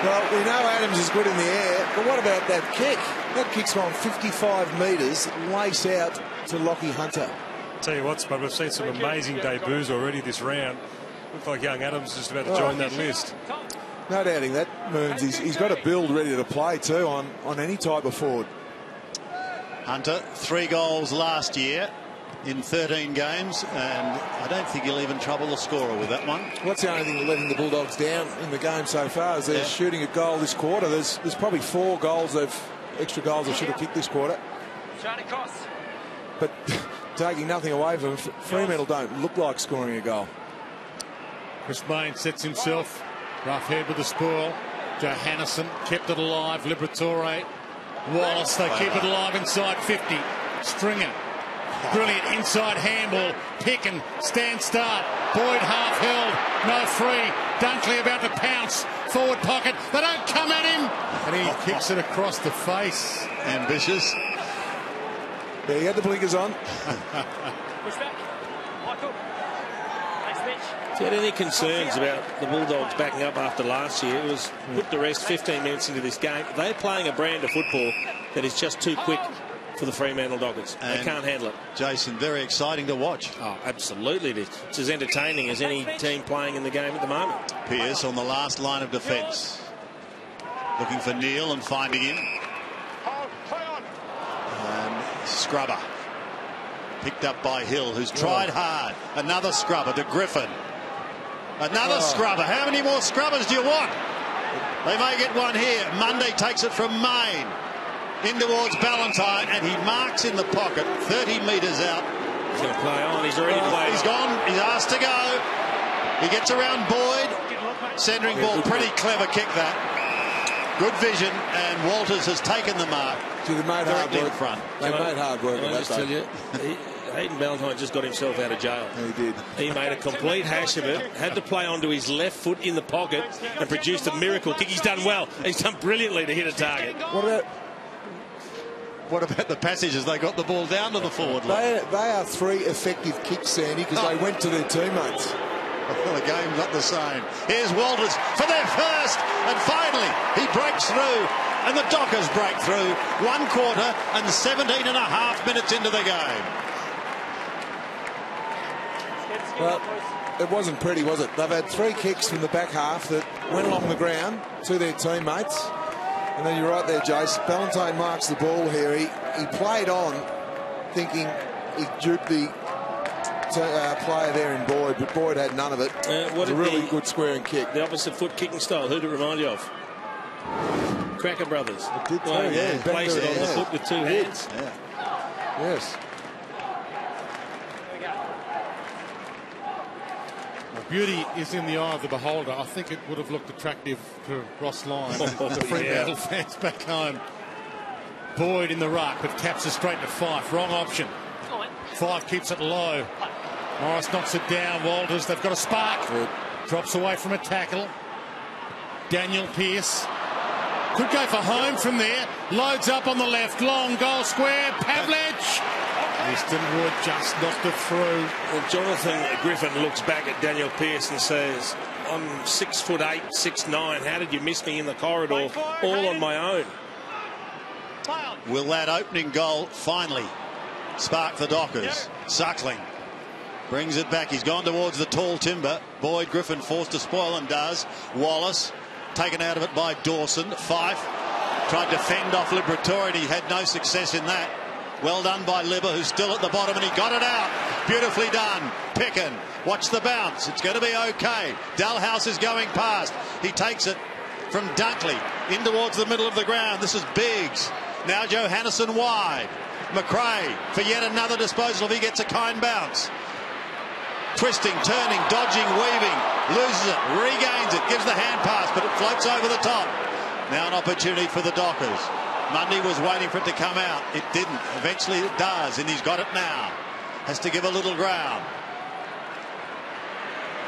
Well, we know Adams is good in the air, but what about that kick? That kick's gone 55 metres, lace out to Lockie Hunter. Tell you what, Spud, we've seen some amazing debuts already this round. Looks like young Adams just about to join that list. No doubting that, Moons. He's got a build ready to play too on any type of forward. Hunter, 3 goals last year in 13 games, and I don't think he'll even trouble the scorer with that one. Well, that's the only thing letting the Bulldogs down in the game so far is they're shooting a goal this quarter. There's probably 4 goals extra goals they should have kicked this quarter. But taking nothing away from them, Fremantle don't look like scoring a goal. Chris Bain sets himself. Rough head with the spoil. Johannesson kept it alive. Liberatore. Wallace, they keep it alive inside 50. Stringer. Brilliant inside handball. Pick and stand start. Boyd half held. No free. Dunkley about to pounce. Forward pocket. They don't come at him. And he kicks it across the face. Ambitious. Yeah, he had the blinkers on. Push back. Michael. Thanks, Mitch. If you had any concerns about the Bulldogs backing up after last year, it was put to rest 15 minutes into this game. They're playing a brand of football that is just too quick for the Fremantle Doggers. They can't handle it. Jason, very exciting to watch. Oh, absolutely it is. It's as entertaining as any team playing in the game at the moment. Pearce on the last line of defence. Looking for Neil and finding him. And scrubber. Picked up by Hill, who's tried hard. Another scrubber to Griffin. Another scrubber. How many more scrubbers do you want? They may get one here. Munday takes it from Main. In towards Ballantyne, and he marks in the pocket 30 metres out. He's going to play on. He's already played. He's gone. He's asked to go. He gets around Boyd. Centering ball. Pretty clever kick that. Good vision, and Walters has taken the mark. They made hard work. In front. They made hard work. Can I just tell you, Hayden Ballantyne just got himself out of jail. He did. He made a complete hash of it, had to play onto his left foot in the pocket and produced a miracle kick. He's done well. He's done brilliantly to hit a target. What about the passages? They got the ball down to the forward line. They are 3 effective kicks, Sandy, because they went to their teammates. Well, the game's not the same. Here's Walters for their first, and finally he breaks through, and the Dockers break through. 1 quarter and 17 and a half minutes into the game. Well, it wasn't pretty, was it? They've had 3 kicks from the back half that went along the ground to their teammates. And then you're right there, Jace. Ballantyne marks the ball here. He played on, thinking he duped the player there in Boyd, but Boyd had none of it. It was a really good squaring kick. The opposite foot kicking style. Who did it remind you of? Cracker Brothers. It did too. Yeah. Place it on the foot with 2 hands. Yeah. Yes. Beauty is in the eye of the beholder. I think it would have looked attractive to Ross Lyon, the Fremantle fans back home. Boyd in the ruck, but taps it straight to Fife. Wrong option. Fife keeps it low. Morris knocks it down. Walters, they've got a spark. Drops away from a tackle. Daniel Pearce could go for home from there. Loads up on the left. Long goal square. Pavlich. Easton Wood just knocked it through. Well, Jonathan Griffin looks back at Daniel Pearce and says, I'm 6'8", 6'9". How did you miss me in the corridor all on my own? Will that opening goal finally spark the Dockers? Suckling brings it back. He's gone towards the tall timber. Boyd, Griffin forced to spoil and does. Wallace taken out of it by Dawson. Fife tried to fend off Liberatore, and he had no success in that. Well done by Libber, who's still at the bottom, and he got it out. Beautifully done. Pickin, watch the bounce. It's going to be okay. Dalhouse is going past. He takes it from Dunkley in towards the middle of the ground. This is Biggs. Now Johannesson wide. McRae for yet another disposal if he gets a kind bounce. Twisting, turning, dodging, weaving. Loses it, regains it, gives the hand pass, but it floats over the top. Now an opportunity for the Dockers. Munday was waiting for it to come out. It didn't. Eventually it does, and he's got it now. Has to give a little ground.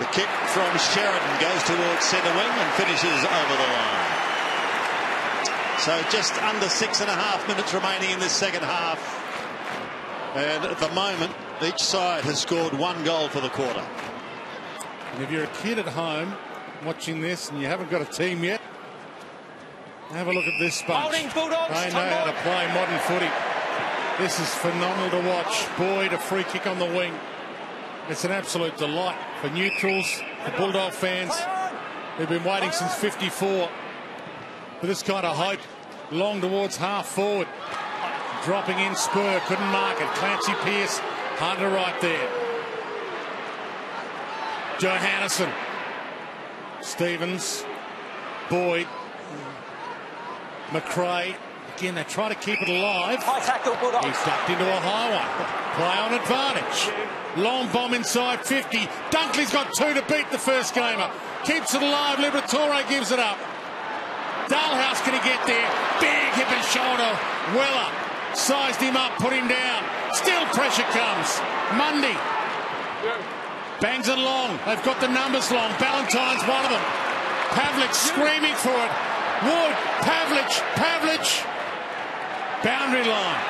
The kick from Sheridan goes towards centre wing and finishes over the line. So just under 6.5 minutes remaining in this second half. And at the moment, each side has scored 1 goal for the quarter. And if you're a kid at home watching this and you haven't got a team yet, have a look at this bunch. They know how to play modern footy. This is phenomenal to watch. Boyd, a free kick on the wing. It's an absolute delight for neutrals, for Bulldog fans. They've been waiting since '54 for this kind of hope. Long towards half forward. Dropping in Spur, couldn't mark it. Clancy Pearce, Hunter right there. Johannesson. Stevens. Boyd. McRae. Again, they try to keep it alive. High tackle, Bulldogs. He's ducked into a high one. Play on advantage. Long bomb inside 50. Dunkley's got 2 to beat the first gamer. Keeps it alive. Liberatore gives it up. Dalhouse, can he get there? Big hip and shoulder. Weller sized him up, put him down. Still pressure comes. Mundy bangs it long. They've got the numbers long. Ballantyne's one of them. Pavlich screaming for it. Wood, Pavlich. Boundary line.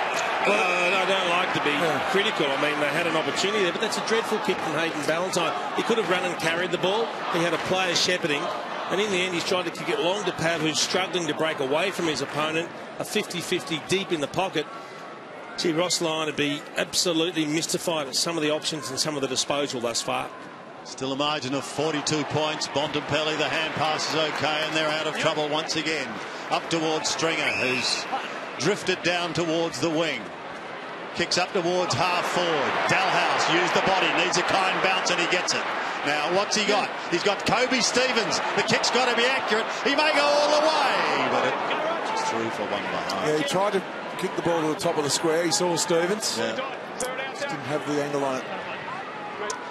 I don't like to be critical. I mean, they had an opportunity there, but that's a dreadful kick from Hayden Ballantyne. He could have run and carried the ball. He had a player shepherding, and in the end, he's tried to kick it long to Pav, who's struggling to break away from his opponent. A 50-50 deep in the pocket. Gee, Ross Lyon would be absolutely mystified at some of the options and some of the disposal thus far. Still a margin of 42 points. Bontempelli, the hand pass is okay, and they're out of trouble once again. Up towards Stringer, who's drifted down towards the wing. Kicks up towards half forward. Dalhouse used the body, needs a kind bounce, and he gets it. Now, what's he got? He's got Kobe Stevens. The kick's got to be accurate. He may go all the way, but it's through for one behind. Yeah, he tried to kick the ball to the top of the square. He saw Stevens. Yeah. Just didn't have the angle on it.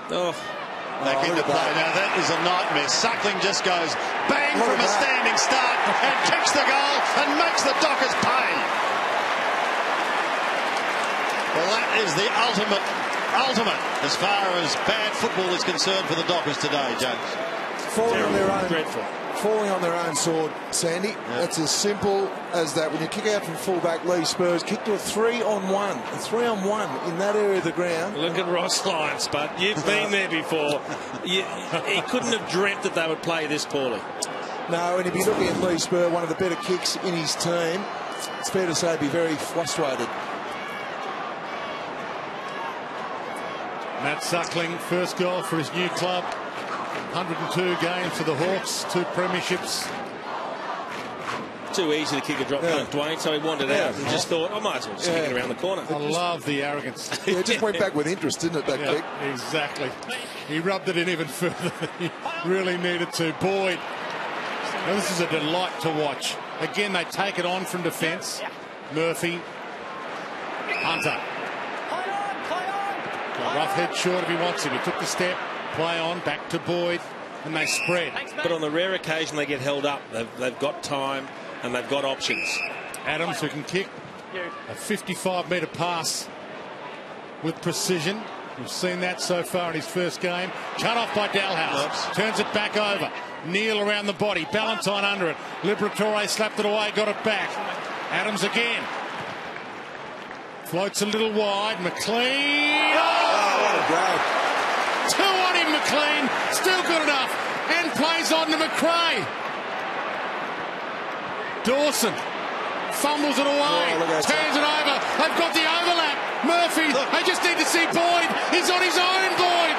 Back into play. Now that is a nightmare. Suckling just goes bang from a standing start and kicks the goal and makes the Dockers pay. Well, that is the ultimate as far as bad football is concerned for the Dockers today, James. Falling on their own sword, Sandy. Yeah. That's as simple as that. When you kick out from fullback, Lee Spurs kick to a 3-on-1. A 3-on-1 in that area of the ground. Look at Ross Lyon, Spud. You've been there before. He couldn't have dreamt that they would play this poorly. No, and if you look at Lee Spur, one of the better kicks in his team, it's fair to say he'd be very frustrated. Matt Suckling, first goal for his new club. 102 games for the Hawks, 2 premierships. Too easy to kick a drop punt, Dwayne, so he wandered out and just thought, I might as well just kick it around the corner. I love the arrogance. Yeah, it just went back with interest, didn't it, that kick? Exactly. He rubbed it in even further than he really needed to. Boyd. Now, this is a delight to watch. Again, they take it on from defence. Murphy. Hunter. Rough head short if he wants it. He took the step. Play on, back to Boyd, and they spread. But on the rare occasion they get held up, they've got time and they've got options. Adams, who can kick a 55-metre pass with precision. We've seen that so far in his first game. Cut off by Dalhouse. Oops. Turns it back over. Neal around the body. Ballantyne under it. Liberatore slapped it away, got it back. Adams again. Floats a little wide. McLean. Oh, what a grab. 2 on him, McLean. Still good enough. And plays on to McRae. Dawson fumbles it away. Turns it over. They've got the overlap. Murphy. They just need to see Boyd. He's on his own, Boyd.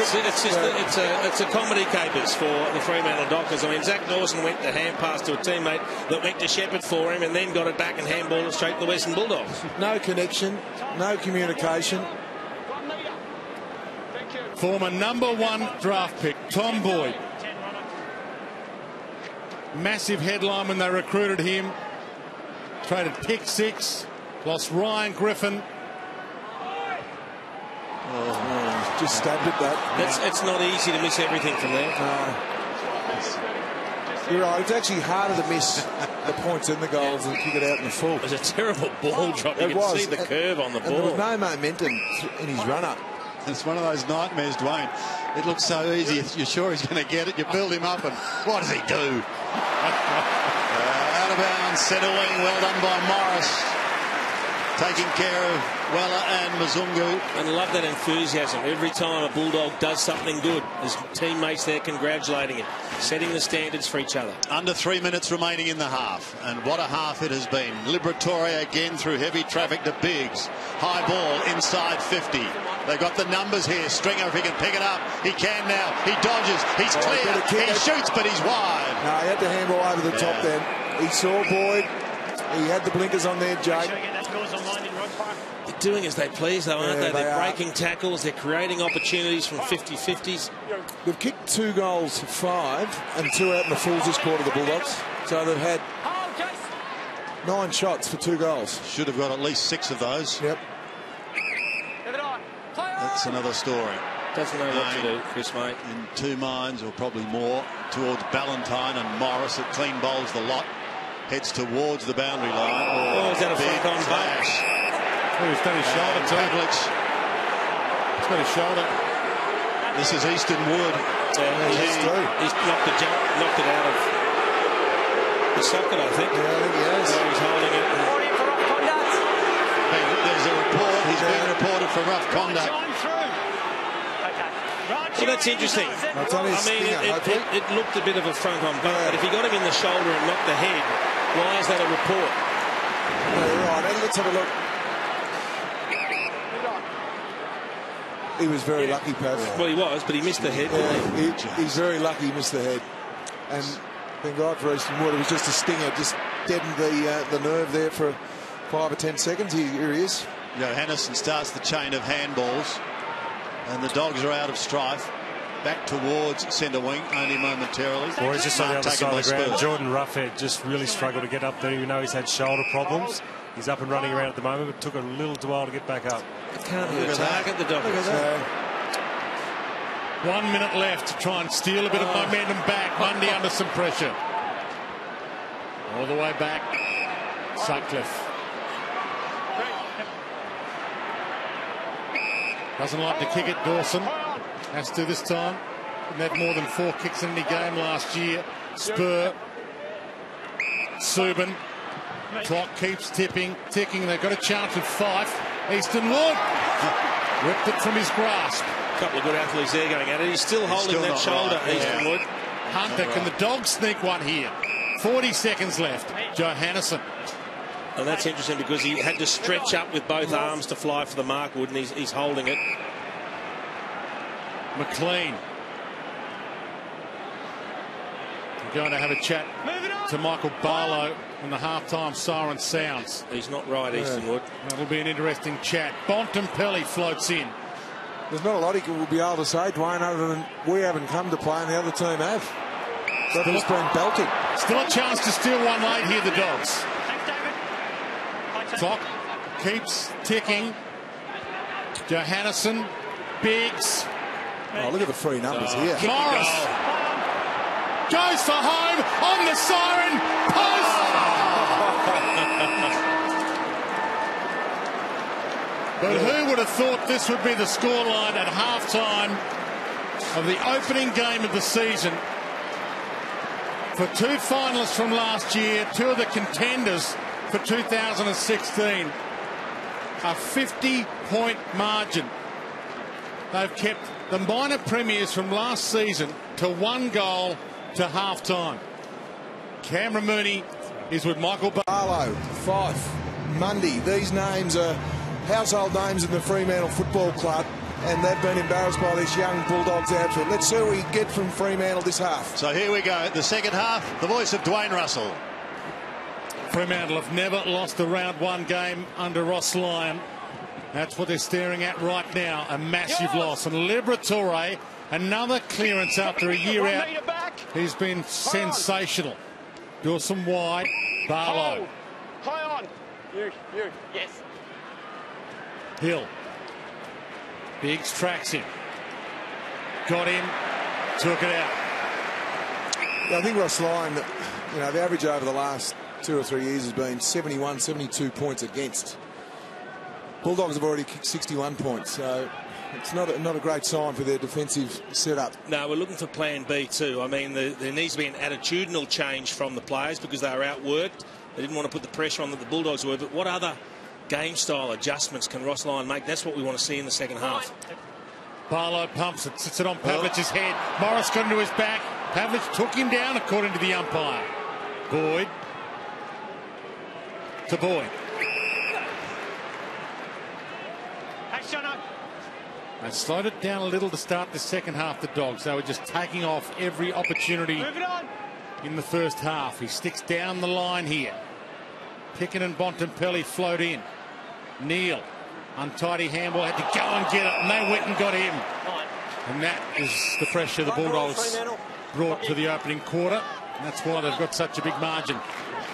It's a comedy capers for the Fremantle Dockers. I mean, Zach Dawson went to hand pass to a teammate that went to shepherd for him and then got it back and handballed it straight to the Western Bulldogs. No connection, no communication. Former #1 draft pick, Tom Boyd. Massive headline when they recruited him. Traded pick 6. Lost Ryan Griffin. Just stabbed at that. It's not easy to miss everything from there. You're right. It's actually harder to miss the points in the goals than kick it out in the full. It was a terrible ball drop. You can see the curve on the ball. There was no momentum in his run-up. It's one of those nightmares, Dwayne. It looks so easy. You're sure he's going to get it. You build him up, and what does he do? Out of bounds, centre wing. Well done by Morris. taking care of Weller and Mzungu. And I love that enthusiasm. Every time a Bulldog does something good, his teammates there congratulating him, setting the standards for each other. Under 3 minutes remaining in the half, and what a half it has been. Liberatore again through heavy traffic to Biggs. High ball inside 50. They've got the numbers here. Stringer, if he can pick it up, he can now. He dodges, he's clear, he shoots, but he's wide. No, he had the handball over the top then. He saw Boyd. He had the blinkers on there, Jake. They're doing as they please, though, aren't they? They're breaking tackles. They're creating opportunities from 50-50s. They've kicked 2 goals, 5, and 2 out in the fulls this quarter, the Bulldogs. So they've had 9 shots for 2 goals. Should have got at least 6 of those. Yep. That's another story. Doesn't know what to do, Chris, mate. In 2 minds, or probably more, towards Ballantyne and Morris. That clean bowls the lot. Heads towards the boundary line. Oh, is that a front on clash? Oh, he's got his shoulder too. He's got his shoulder. This is Easton Wood. He's knocked it out of the socket, I think. Yeah, I think he has. He's holding it. There's a report. He's being reported for rough conduct. Well, that's interesting. It looked a bit of a front on butt, but if he got him in the shoulder and knocked the head, why is that a report? No, you're right. Let's have a look. He was very lucky, Pav. Well, he was, but he missed the head. He's very lucky he missed the head. And thank God for Easton Wood. It was just a stinger, just deadened the nerve there for 5 or 10 seconds. Here he is. Johannesson starts the chain of handballs, and the Dogs are out of strife. Back towards centre wing, only momentarily. Or he's just on the other side of the ground. Jordan Roughhead just really struggled to get up there. You know he's had shoulder problems. He's up and running around at the moment, but took a little while to get back up. It can't be a target, the Dogs. 1 minute left to try and steal a bit of momentum back. Mundy under some pressure. All the way back. Sutcliffe. Doesn't like to kick it, Dawson. Has to this time. Didn't have more than 4 kicks in any game last year. Spur. Subin. Clock keeps ticking. They've got a chance with Fife. Easton Wood. Ripped it from his grasp. A couple of good athletes there going at it. He's still holding that shoulder, Easton Wood. Hunter, can the Dogs sneak one here? 40 seconds left. Johannesson. And that's interesting because he had to stretch up with both arms to fly for the mark, Wood, and he's holding it. McLean. We're going to have a chat to Michael Barlow when the halftime siren sounds. He's not right, Easton Wood. That'll be an interesting chat. Bontempelli floats in. There's not a lot he will be able to say, Dwayne, other than we haven't come to play and the other team have. They've just been belted. Still a chance to steal one late here, the Dogs. Clock keeps ticking. Johannesson, Biggs. Oh, look at the free numbers here. Morris goes for home on the siren post. But who would have thought this would be the scoreline at halftime of the opening game of the season for 2 finalists from last year, 2 of the contenders for 2016. A 50-point margin. They've kept the minor premiers from last season to 1 goal to half-time. Cameron Mooney is with Michael Barlow, Fife, Mundy. These names are household names in the Fremantle Football Club, and they've been embarrassed by this young Bulldogs outfit. Let's see what we get from Fremantle this half. So here we go. The second half, the voice of Dwayne Russell. Fremantle have never lost a round 1 game under Ross Lyon. That's what they're staring at right now. A massive loss. And Liberatore, another clearance after a year out. He's been sensational. Dawson wide. Barlow. High on. You. Yes. Hill. Biggs tracks him. Got him. Took it out. Yeah, I think Ross Lyon, the average over the last 2 or 3 years has been 71, 72 points against. Bulldogs have already kicked 61 points, so it's not a great sign for their defensive setup. No, we're looking for plan B too. I mean, there needs to be an attitudinal change from the players because they were outworked. They didn't want to put the pressure on that the Bulldogs were, but what other game style adjustments can Ross Lyon make? That's what we want to see in the second half. Barlow pumps it, sits it on Pavlich's head. Morris got into his back. Pavlich took him down according to the umpire. Boyd to Boyd. They slowed it down a little to start the second half, the Dogs. They were just taking off every opportunity in the first half. He sticks down the line here. Picken and Bontempelli float in. Neal, untidy handball, had to go and get it, and they went and got him. And that is the pressure the Bulldogs brought to the opening quarter. And that's why they've got such a big margin.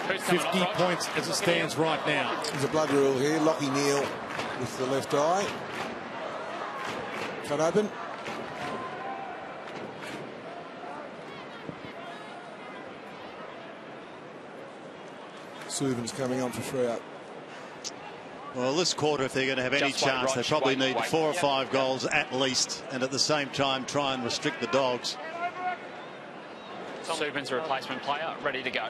50 points as it stands right now. There's a blood rule here. Lockie Neal with the left eye. Cut open. Subban's coming on for Freo. Well, this quarter, if they're going to have any chance, they probably need 4 or 5 goals at least, and at the same time try and restrict the Dogs. Subban's a replacement player, ready to go.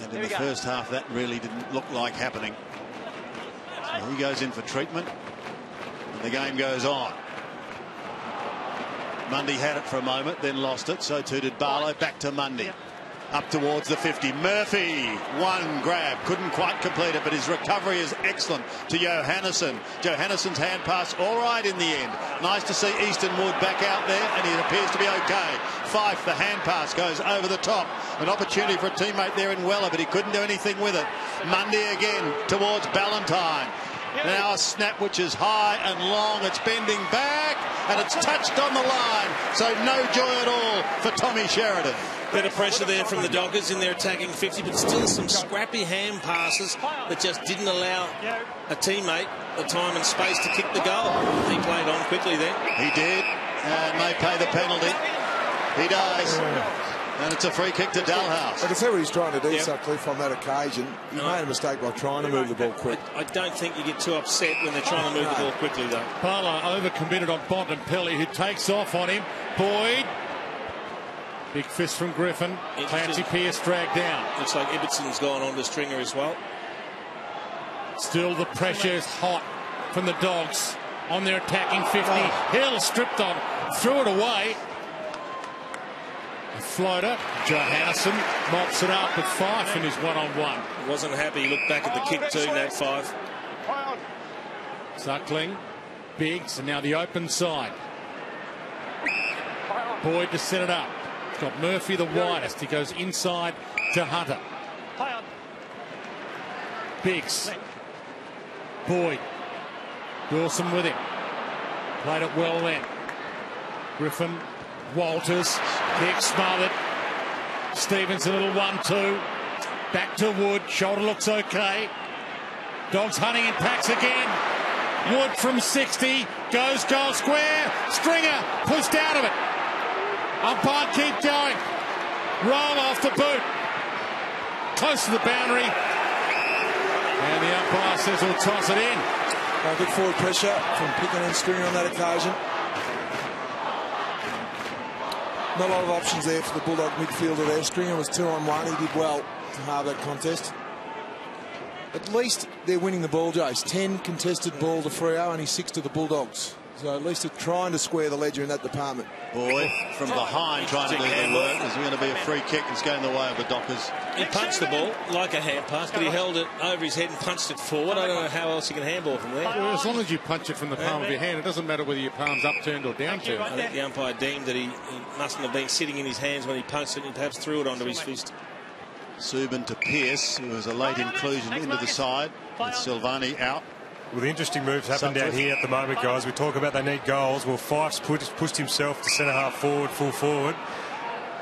And in the first half, that really didn't look like happening. So he goes in for treatment, and the game goes on. Mundy had it for a moment, then lost it. So too did Barlow. Back to Mundy. Up towards the 50. Murphy, one grab, couldn't quite complete it, but his recovery is excellent to Johannesson. Johannesson's hand pass all right in the end. Nice to see Easton Wood back out there, and he appears to be okay. Fife, the hand pass goes over the top. An opportunity for a teammate there in Weller, but he couldn't do anything with it. Mundy again towards Ballantyne. Now a snap which is high and long. It's bending back, and it's touched on the line. So no joy at all for Tommy Sheridan. Bit of pressure there from the Doggers in their attacking 50, but still some scrappy hand passes that just didn't allow a teammate the time and space to kick the goal. He played on quickly then. He did, and may pay the penalty. He does. And it's a free kick to Dalhouse. I can see what he's trying to do, Sutcliffe, on that occasion. He made a mistake by trying to move the ball quick. I don't think you get too upset when they're trying to move the ball quickly, though. Barlow overcommitted on Bontempelli, who takes off on him. Boyd. Big fist from Griffin. Clancy Pearce dragged down. Looks like Ibbetson's gone on to Stringer as well. Still the pressure is hot from the Dogs on their attacking 50. Hill stripped on, threw it away. A floater. Johannesson mops it up with Fife in his one-on-one. He wasn't happy. He looked back at the kick too, Nat Fife. Suckling. Biggs, and now the open side. Boyd to set it up. He's got Murphy the widest. He goes inside to Hunter. Biggs. Boyd. Dawson with him. Played it well then. Griffin. Walters. Kick smothered. Stevens a little 1-2. Back to Wood. Shoulder looks okay. Dogs hunting in packs again. Wood from 60. Goes goal square. Stringer pushed out of it. Umpire keep going. Roll off the boot. Close to the boundary. And the umpire says we'll toss it in. Good forward pressure from Picken and Stringer on that occasion. Not a lot of options there for the Bulldog midfielder there. Stringer was 2-on-1. He did well to halve that contest. At least they're winning the ball, Jace. 10 contested ball to Freo, only 6 to the Bulldogs. So at least they're trying to square the ledger in that department. Boyd from behind trying to do the work. There's going to be a free kick. It's going the way of the Dockers. He punched the ball like a hand pass, but he held it over his head and punched it forward. I don't know how else you can handball from there. Well, as long as you punch it from the palm of your hand, it doesn't matter whether your palm's upturned or downturned. I think the umpire deemed that he mustn't have been sitting in his hands when he punched it and perhaps threw it onto his fist. Subban to Pearce, who was a late inclusion into the side, with Silvani out. Well, the interesting moves happen down here at the moment, guys. We talk about they need goals. Well, Fife's pushed himself to centre-half forward, full forward.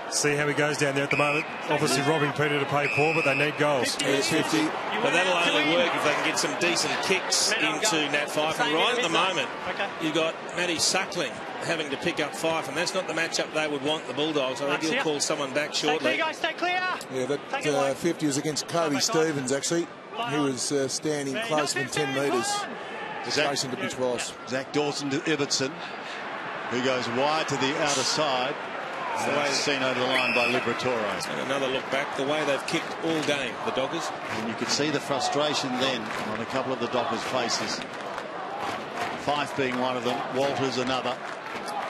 See how he goes down there at the moment. Obviously robbing Peter to pay Paul, but they need goals. There's 50. But that'll only work if they can get some decent kicks into Nat Fife. And right at the moment, you've got Matty Suckling having to pick up Fife, and that's not the matchup they would want, the Bulldogs. I think he'll call someone back shortly. Stay clear. Yeah, that 50 was against Cody Stevens, actually. He was standing closer than 10 metres. Chasing to be twice. Zach Dawson to Ibbetson, who goes wide to the outer side. Seen over the line by Liberatore. And another look back, the way they've kicked all game, the Dockers. And you could see the frustration then on a couple of the Dockers' faces. Fife being one of them, Walters another.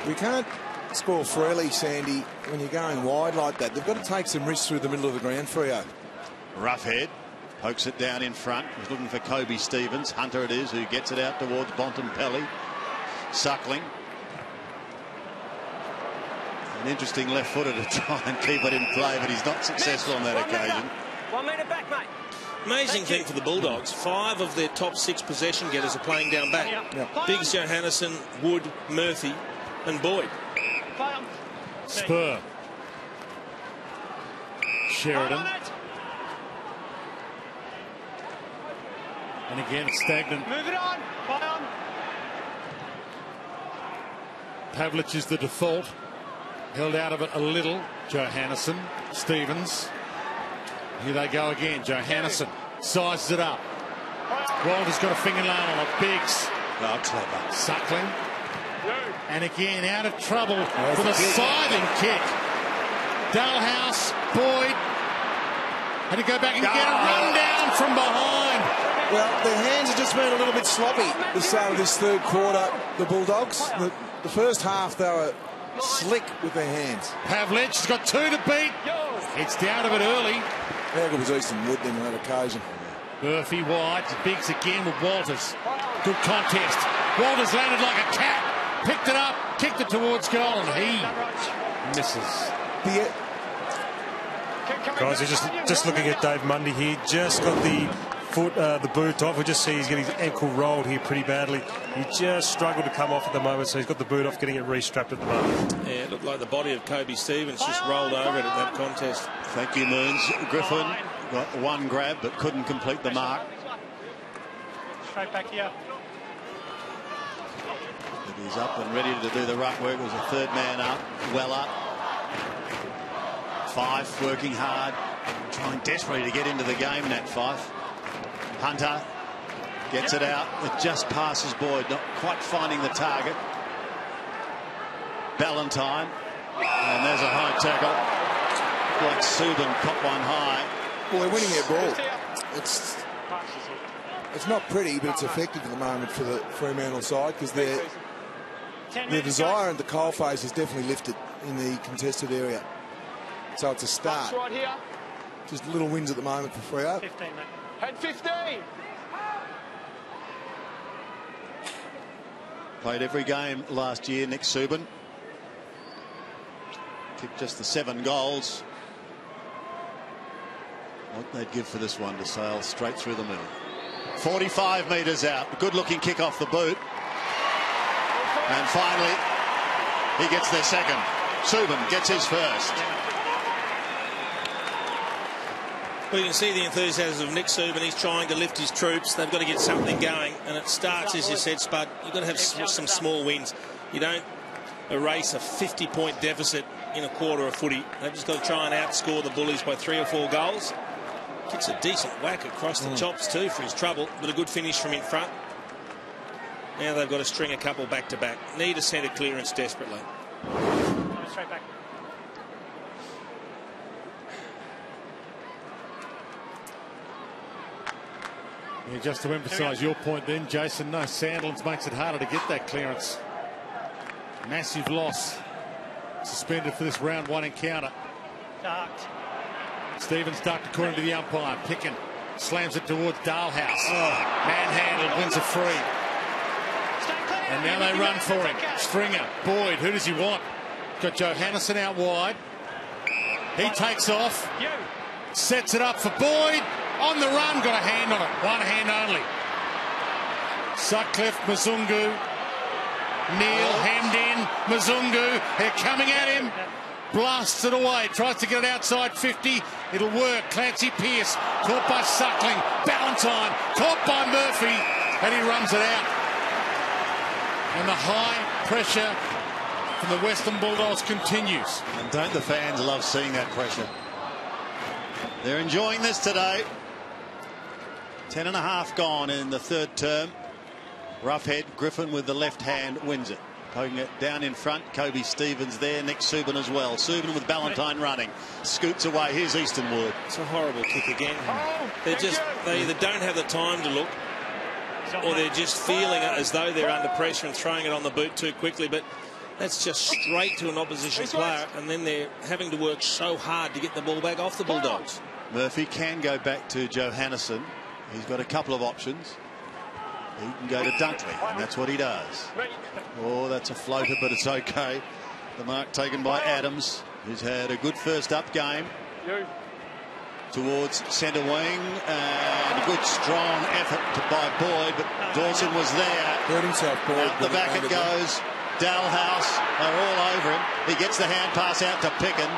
We can't score freely, Sandy, when you're going wide like that. They've got to take some risks through the middle of the ground, Freo. Roughhead pokes it down in front. He's looking for Kobe Stevens. Hunter it is, who gets it out towards Bontempelli. Suckling. An interesting left footer to try and keep it in play, but he's not successful on that occasion. 1 metre back, mate. Amazing thing for the Bulldogs. 5 of their top 6 possession getters are playing down back. Biggs, Johannesson, Wood, Murphy and Boyd. Spur. Sheridan. And again, it's stagnant. Move it on. Play on. Pavlich is the default. Held out of it a little. Johannesson. Stevens. Here they go again. Johannesson sizes it up. Walter's got a fingernail on it. Biggs. Oh, clever. Suckling. And again, out of trouble with a scything kick. Dalhouse, Boyd. Had to go back and get a run down from behind. Well, their hands have just been a little bit sloppy at the start of this third quarter, the Bulldogs. The first half, they were slick with their hands. Pavlich has got 2 to beat. It's down a bit early. How good was Easton Wood then on that occasion? Murphy wide. Biggs again with Walters. Good contest. Walters landed like a cat. Picked it up, kicked it towards goal, and he misses. Guys, you're just looking at Dave Mundy here. Just got the foot, the boot off. We just see he's getting his ankle rolled here pretty badly. He just struggled to come off at the moment, so he's got the boot off, getting it restrapped at the moment. Yeah, it looked like the body of Kobe Stevens just rolled over it in that contest. Thank you, Moons. Griffin got 1 grab but couldn't complete the mark. Straight back here. But he's up and ready to do the ruck work. It was a 3rd man up, well up. Fife working hard, trying desperately to get into the game, Nat Fife. Hunter gets it out. It just passes Boyd, not quite finding the target. Ballantyne, and there's a high tackle. Like Subban caught one high. Well, they're winning their ball. It's not pretty, but it's effective at the moment for the Fremantle side, because their desire at the coalface is definitely lifted in the contested area. So it's a start. Right here. Just little wins at the moment for Freo. 15, mate. Head 15. Played every game last year, Nick Subban. Kicked just the 7 goals. What they'd give for this one to sail straight through the middle. 45 metres out. Good looking kick off the boot. And finally, he gets their second. Subban gets his first. Well, you can see the enthusiasm of Nick Subban. He's trying to lift his troops. They've got to get something going. And it starts, as you said, Spud, you've got to have some small wins. You don't erase a 50-point deficit in a quarter of footy. They've just got to try and outscore the Bullies by 3 or 4 goals. Gets a decent whack across the chops too for his trouble, but a good finish from in front. Now they've got to string a couple back-to-back. Need a centre clearance desperately. Straight back. Yeah, just to emphasise your point then, Jason, no, Sandlands makes it harder to get that clearance. Massive loss. Suspended for this round 1 encounter. Ducked. Stevens ducked according to the umpire. Pickin slams it towards Dalhouse. Manhandled, wins a free. And now they run for him. Stringer, Boyd, who does he want? Got Johannesson out wide. He takes off. Sets it up for Boyd. On the run, got a hand on it. 1 hand only. Sutcliffe, Mzungu. Neil hemmed in. Mzungu, they're coming at him. Blasts it away. Tries to get it outside 50. It'll work. Clancy Pearce caught by Suckling. Ballantyne caught by Murphy. And he runs it out. And the high pressure from the Western Bulldogs continues. And don't the fans love seeing that pressure? They're enjoying this today. 10.5 gone in the 3rd term. Roughhead, Griffin with the left hand wins it. Poking it down in front. Kobe Stevens there. Nick Subin as well. Subin with Ballantyne running. Scoots away. Here's Eastonwood. It's a horrible kick again. They either don't have the time to look, or they're just feeling it as though they're under pressure and throwing it on the boot too quickly. But that's just straight to an opposition player, and then they're having to work so hard to get the ball back off the Bulldogs. Murphy can go back to Johannesson. He's got a couple of options. He can go to Dunkley, and that's what he does. Oh, that's a floater, but it's okay. The mark taken by Adams, who's had a good first up game. Towards centre wing, and a good strong effort by Boyd, but Dawson was there. Hurt himself, Boyd. Out the back it goes. Dalhouse, they're all over him. He gets the hand pass out to Picken.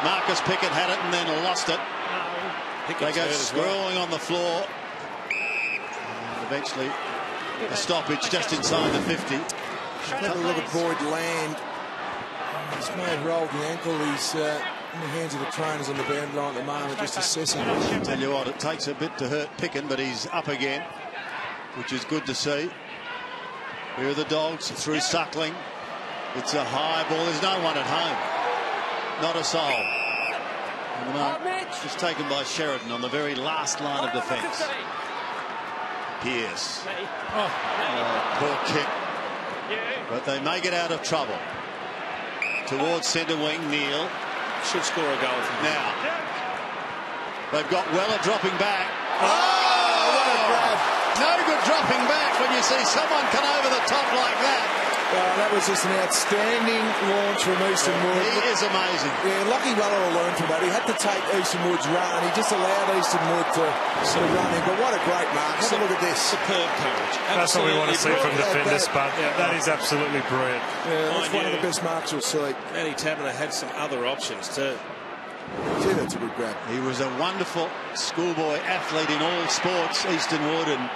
Marcus Pickett had it and then lost it. They go scrolling on the floor. And eventually a stoppage just inside the 50. Have a look at Boyd land. He's may have rolled the ankle. He's in the hands of the trainers on the boundary line at the moment, just assessing it. Tell you what, it takes a bit to hurt Picken, but he's up again, which is good to see. Here are the Dogs through Suckling. It's a high ball. There's no one at home. Not a soul. And the mark is taken by Sheridan on the very last line of defence. Pearce. Poor kick. But they may get out of trouble. Towards centre wing, Neil. Should score a goal from now. They've got Weller dropping back. Oh, what a grab. No good dropping back when you see someone come over the top like that. That was just an outstanding launch from Eastonwood. He is amazing. Yeah, Lockie Weller will learn from that. He had to take Eastonwood's run. He just allowed Eastonwood to sort of run in. But what a great mark. Have a look at this. Superb coverage. That's what we want to see from defenders, but that is absolutely brilliant. Yeah, that's one of the best marks you'll see. Matty Taberner had some other options too. Gee, that's a good grab. He was a wonderful schoolboy athlete in all sports, Eastonwood, and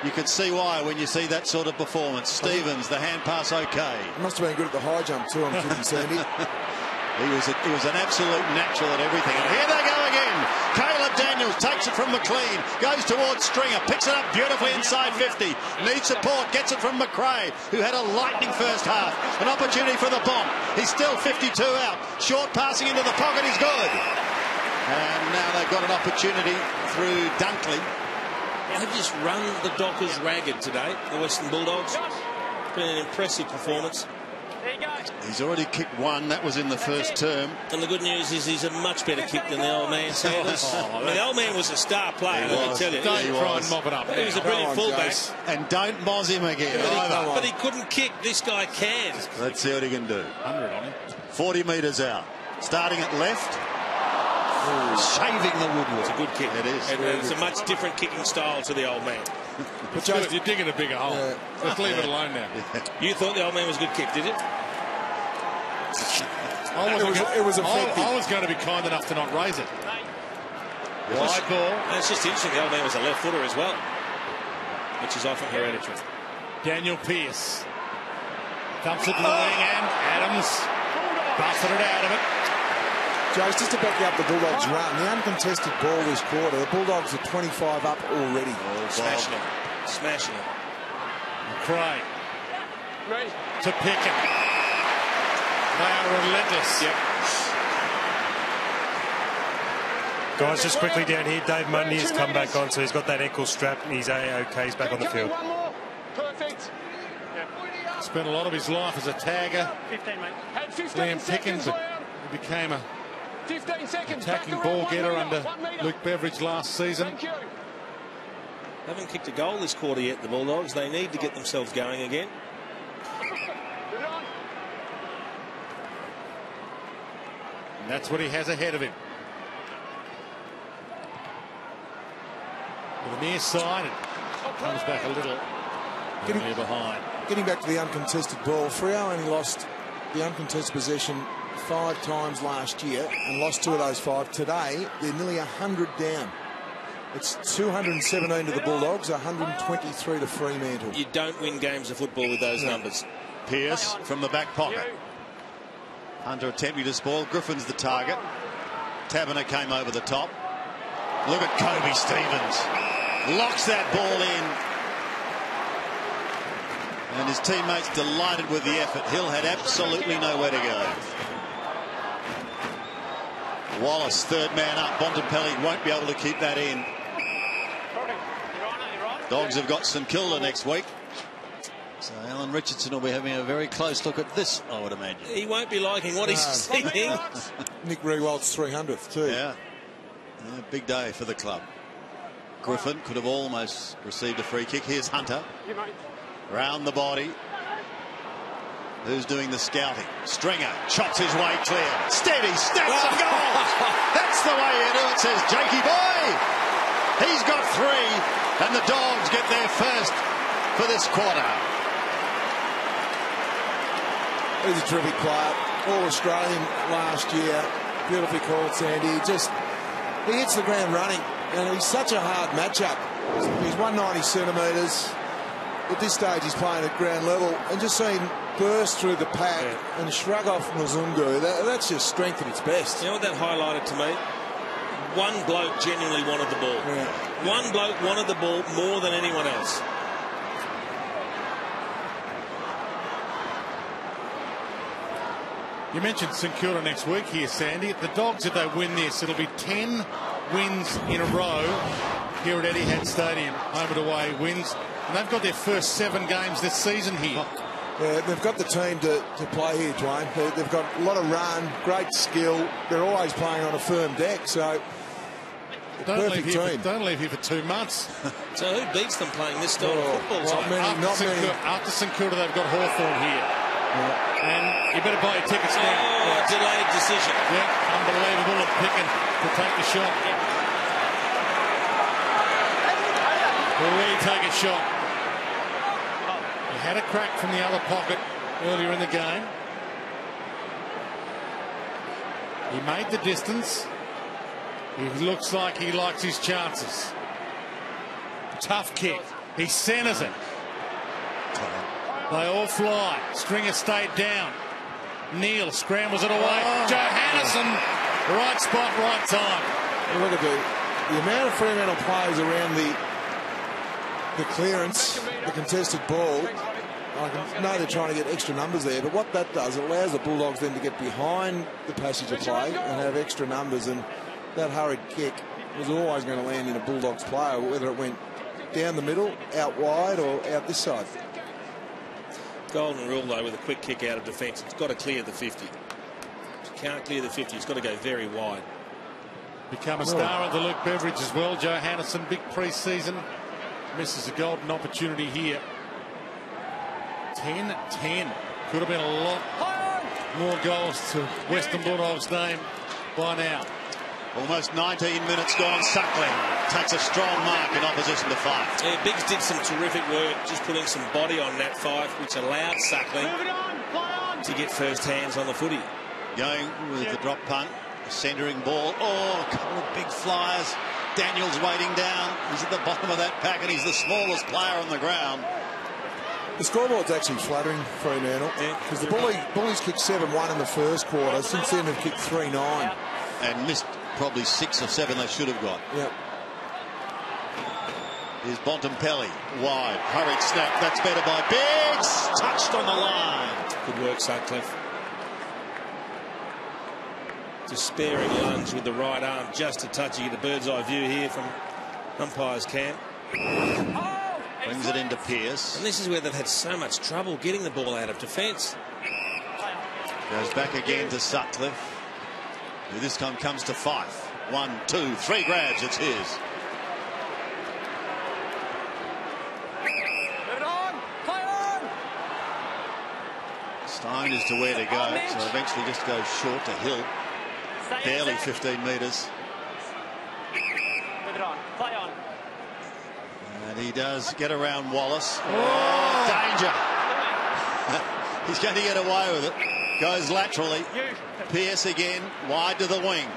you can see why when you see that sort of performance. Stevens, the hand pass okay. Must have been good at the high jump too, I'm kidding, Sandy. He was an absolute natural at everything. And here they go again. Caleb Daniels takes it from McLean, goes towards Stringer, picks it up beautifully inside 50. Needs support, gets it from McRae, who had a lightning first half. An opportunity for the bomb. He's still 52 out. Short passing into the pocket is good. And now they've got an opportunity through Dunkley. They've just run the Dockers ragged today, the Western Bulldogs. It's been an impressive performance. He's already kicked one. That was in the first term. And the good news is he's a much better kick than the old man, Sanders. I mean, the old man was a star player, let me tell you. Don't try and mop it up. He was a brilliant fullback. And don't moz him again. But he couldn't kick. This guy can. Let's see what he can do. 100 on him. 40 metres out. Starting at left. Shaving the woodwork. It's a good kick. It is. It's a much different kicking style to the old man. But you're digging a bigger hole. Let's leave it alone now. You thought the old man was a good kick, did you? It was effective. I was going to be kind enough to not raise it. Wide ball. And it's just interesting, the old man was a left footer as well, which is often hereditary. Daniel Pearce dumps it to the wing, and Adams busted it out of it. Joe's just to back up the Bulldogs' run. The uncontested ball this quarter. The Bulldogs are 25 up already. Smashing it. Smashing it. McRae to Pickett. They are relentless. Yep. Guys, just quickly down here, Dave Mundy has come back on, so he's got that ankle strap and he's A-OK. He's back on the field. One more. Perfect. Spent a lot of his life as a tagger. 15, mate. Had 15 Liam Pickens, but he became a 15 seconds. attacking ball getter under Luke Beveridge last season. Thank you. Haven't kicked a goal this quarter yet, the Bulldogs. They need to get themselves going again. And that's what he has ahead of him. With the near side, and comes back a little near behind. Getting back to the uncontested ball, Freo only lost the uncontested possession 5 times last year and lost 2 of those 5. Today, they're nearly 100 down. It's 217 to the Bulldogs, 123 to Fremantle. You don't win games of football with those numbers. Pearce from the back pocket. Hunter attempting to spoil. Griffin's the target. Taberner came over the top. Look at Kobe Stevens. Locks that ball in. And his teammates delighted with the effort. Hill had absolutely nowhere to go. Wallace, third man up. Bontempelli won't be able to keep that in. Dogs have got St Kilda next week. So Alan Richardson will be having a very close look at this, I would imagine. He won't be liking what he's seeing. Nick Rewald's 300th too. Yeah, big day for the club. Griffin could have almost received a free kick. Here's Hunter. Round the body. Who's doing the scouting? Stringer chops his way clear. Steady, snaps and goals. That's the way you do it, says Jakey Boy. He's got 3, and the Dogs get their first for this quarter. He's a terrific player. All-Australian last year. Beautifully called, Sandy. He hits the ground running, and he's such a hard matchup. He's 190 centimetres. At this stage, he's playing at ground level, and just seeing burst through the pack and shrug off Mzungu. That's just strength at its best. You know what that highlighted to me? One bloke genuinely wanted the ball. Yeah. One bloke wanted the ball more than anyone else. You mentioned St Kilda next week here, Sandy. The Dogs, if they win this, it'll be 10 wins in a row here at Etihad Stadium. Home and away wins. And they've got their first 7 games this season here. Yeah, they've got the team to play here, Dwayne. They've got a lot of run, great skill. They're always playing on a firm deck, so don't leave here for 2 months. So who beats them playing this style of football? After St Kilda, they've got Hawthorn here. Yeah. And you better buy your tickets now. Delayed decision. Yeah, unbelievable of Picken to take the shot. Will he take a shot? He had a crack from the other pocket earlier in the game. He made the distance. He looks like he likes his chances. Tough kick. He centres it. They all fly. Stringer stayed down. Neal scrambles it away. Johannesson, right spot, right time. Look at the amount of Fremantle players around the clearance, the contested ball. I know they're trying to get extra numbers there, but what that does, it allows the Bulldogs then to get behind the passage of play and have extra numbers. And that hurried kick was always going to land in a Bulldogs player, whether it went down the middle, out wide, or out this side. Golden rule, though, with a quick kick out of defence, it's got to clear the 50. If you can't clear the 50, it's got to go very wide. Become a star of the Luke Beveridge as well. Johannesson, big pre-season. Misses a golden opportunity here. 10-10. Could have been a lot more goals to Western Bulldogs' name by now. Almost 19 minutes gone. Suckling takes a strong mark in opposition to Fife. Yeah, Biggs did some terrific work, just putting some body on that Fife, which allowed Suckling to get first hands on the footy. Going with the drop punt, centering ball. Oh, a couple of big flyers. Daniels waiting down. He's at the bottom of that pack, and he's the smallest player on the ground. The scoreboard's actually flattering Fremantle, because the Bullies kicked 7-1 in the first quarter. Since then, they've kicked 3-9. And missed probably 6 or 7 they should have got. Yep. Here's Bontempelli, wide, hurried snap. That's better by Biggs. Touched on the line. Good work, Sutcliffe. Despairing lunge with the right arm, just a touch. You get a bird's eye view here from umpire's camp. Brings it into Pearce. And this is where they've had so much trouble getting the ball out of defence. Goes back again to Sutcliffe, who this time comes to Fife. 1, 2, 3 grabs. It's his. Stein is to where to go, so eventually just goes short to Hill. Barely 15 metres. And he does get around Wallace. Oh, danger. He's going to get away with it. Goes laterally. Pearce again, wide to the wing.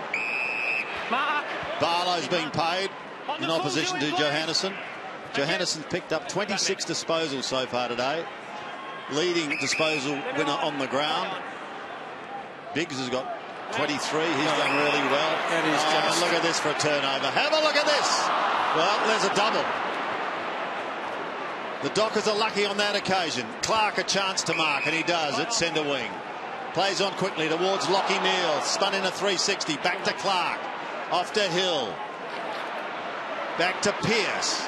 Barlow's being paid in opposition to Johannesson. Johannesson picked up 26 disposals so far today. Leading disposal winner on the ground. Biggs has got 23. He's done really well. And look at this for a turnover. Have a look at this. Well, there's a double. The Dockers are lucky on that occasion. Clark a chance to mark, and he does at centre wing. Plays on quickly towards Lachie Neale. Spun in a 360. Back to Clark. Off to Hill. Back to Pearce.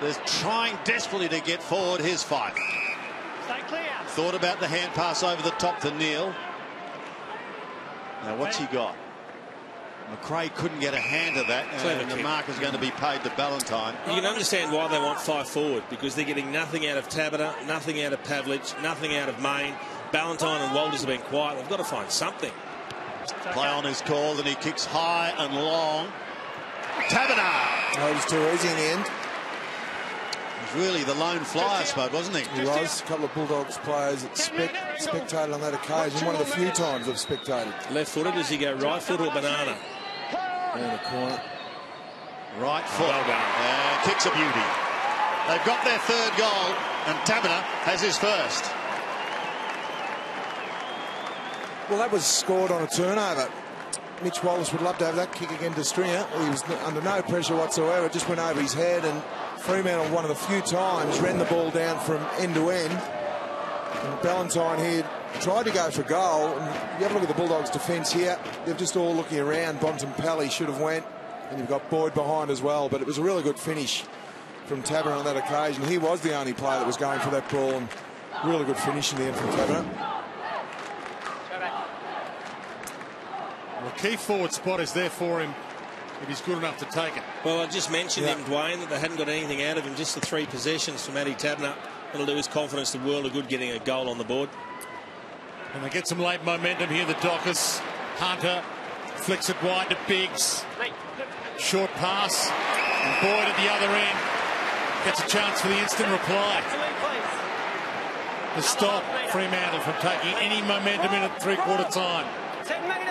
They're trying desperately to get forward. His fight. Stay clear. Thought about the hand pass over the top to Neale. Now what's he got? McRae couldn't get a hand of that, and the mark is going to be paid to Ballantyne. You can understand why they want 5 forward, because they're getting nothing out of Tabata, nothing out of Pavlich, nothing out of Main. Ballantyne and Walters have been quiet. They've got to find something. Play on is called, and he kicks high and long. Tabata! No, it was too easy in the end. He was really the lone flyer spot, wasn't he? He was. A couple of Bulldogs players that spectated on that occasion. One of the few times they've spectated. Left-footed, does he go right foot or banana? In the corner. Right foot. Kicks a beauty. They've got their third goal, and Tabata has his first. Well, that was scored on a turnover. Mitch Wallace would love to have that kick again to Stringer. He was under no pressure whatsoever. It just went over his head, and Fremantle, one of the few times, ran the ball down from end to end. And Ballantyne here tried to go for goal. And you have a look at the Bulldogs' defence here. They're just all looking around. Bontempelli should have went. And you've got Boyd behind as well. But it was a really good finish from Tabata on that occasion. He was the only player that was going for that ball. And really good finish in the end from Tabata. Well, key forward spot is there for him if he's good enough to take it. Well, I just mentioned him, Dwayne, that they hadn't got anything out of him. Just the 3 possessions from Matty Tabata. That'll do his confidence the world of good, getting a goal on the board. And they get some late momentum here, the Dockers. Hunter flicks it wide to Biggs. Short pass. And Boyd at the other end gets a chance for the instant reply. To stop Fremantle from taking any momentum in at three-quarter time. 10 metres.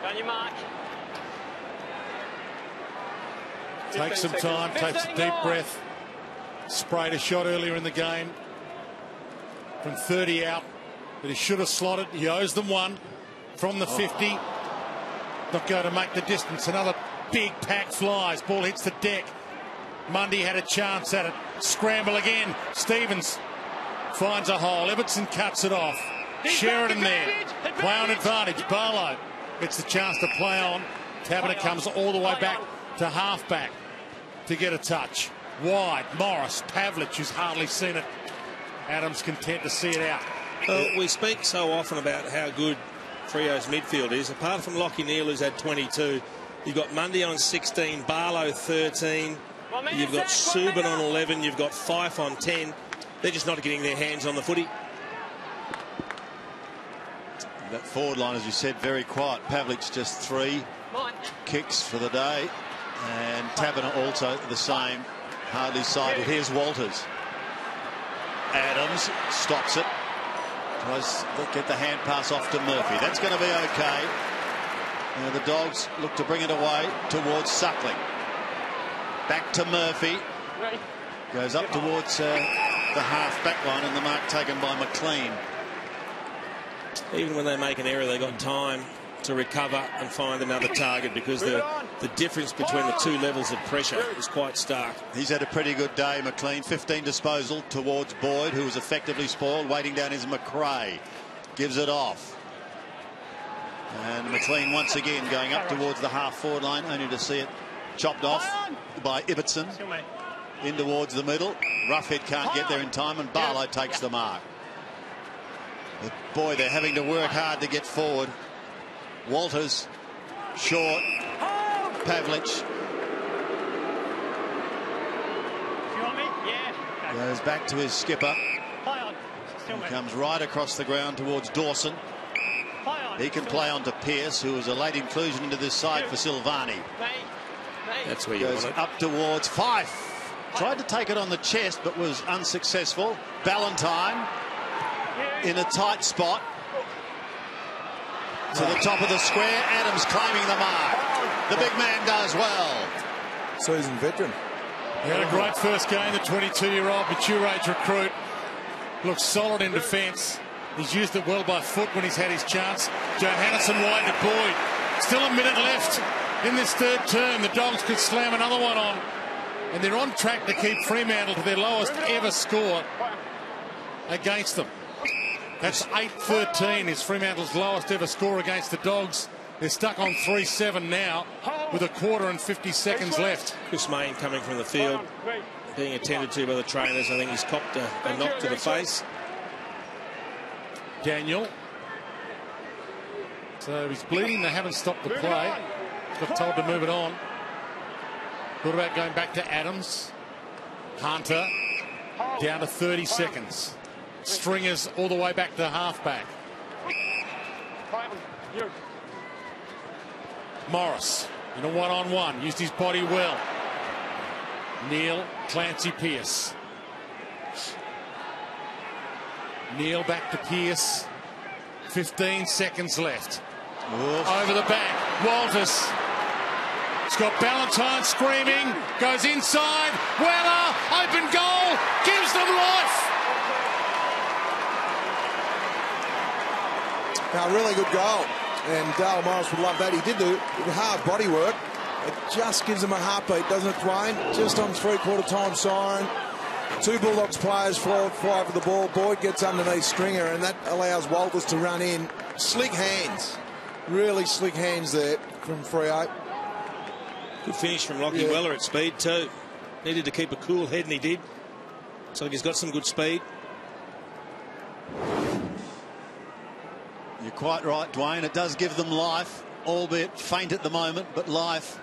On your mark. Takes some time, takes a deep breath. Sprayed a shot earlier in the game from 30 out that he should have slotted. He owes them one from the 50. Not going to make the distance. Another big pack flies. Ball hits the deck. Mundy had a chance at it. Scramble again. Stevens finds a hole. Everton cuts it off. Sheridan there. Play on advantage. Barlow gets the chance to play on. Tabata comes all the way back to halfback to get a touch. Wide. Morris. Pavlich, who's hardly seen it. Adams content to see it out. Well, we speak so often about how good Freo's midfield is. Apart from Lachie Neale, who's had 22, you've got Mundy on 16, Barlow 13. You've got Subin on 11. You've got Fife on 10. They're just not getting their hands on the footy. That forward line, as you said, very quiet. Pavlich just 3 kicks for the day. And Tabata also the same. Hardly sighted. Here's Walters. Adams stops it. Tries to get the hand pass off to Murphy. That's going to be okay. The Dogs look to bring it away towards Suckling. Back to Murphy. Goes up towards the half-back line, and the mark taken by McLean. Even when they make an error, they got time to recover and find another target, because the difference between the 2 levels of pressure is quite stark. He's had a pretty good day, McLean. 15 disposal towards Boyd, who was effectively spoiled. Waiting down is McRae. Gives it off. And McLean once again going up towards the half-forward line, only to see it chopped off by Ibbotson. In towards the middle. Roughhead can't get there in time, and Barlow takes the mark. But boy, they're having to work hard to get forward. Walters, short, Pavlich. Goes back to his skipper. He comes right across the ground towards Dawson. He can play on to Pearce, who was a late inclusion into this side for Silvani. That's where you goes want it. Up towards Fife. Tried to take it on the chest, but was unsuccessful. Ballantyne in a tight spot. To the top of the square. Adams claiming the mark. The big man does well. Seasoned veteran. He had a great first game. The 22-year-old mature age recruit looks solid in defence. He's used it well by foot when he's had his chance. Johannesson wide to Boyd. Still a minute left in this third term. The Dogs could slam another one on And they're on track to keep Fremantle to their lowest ever score against them. That's 8-13 is Fremantle's lowest ever score against the Dogs. They're stuck on 3-7 now with a quarter and 50 seconds left. Chris Mayne coming from the field, being attended to by the trainers. I think he's copped a knock to the face. Daniel. So he's bleeding. They haven't stopped the play. Got told to move it on. What about going back to Adams? Hunter down to 30 seconds. Stringers all the way back to halfback. Morris in a one-on-one. Used his body well. Neil, Clancy, Pearce. Neil back to Pearce. 15 seconds left. Oof. Over the back. Walters. Scott Ballantyne screaming. Goes inside. Weller. Open goal. Gives them life. Now, really good goal. And Dale Morris would love that. He did the hard body work. It just gives him a heartbeat, doesn't it, Dwayne? Just on three-quarter time siren. Two Bulldogs players fly for the ball. Boyd gets underneath Stringer, and that allows Walters to run in. Slick hands. Really slick hands there from Freo. Good finish from Lockie Weller at speed too. Needed to keep a cool head, and he did. So he's got some good speed. You're quite right, Dwayne. It does give them life, albeit faint at the moment, but life.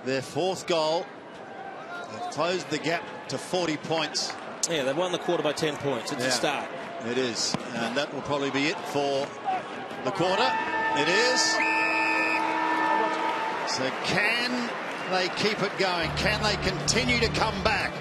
Their fourth goal. They've closed the gap to 40 points. Yeah, they've won the quarter by 10 points. It's a start. It is. And that will probably be it for the quarter. It is. So can they keep it going? Can they continue to come back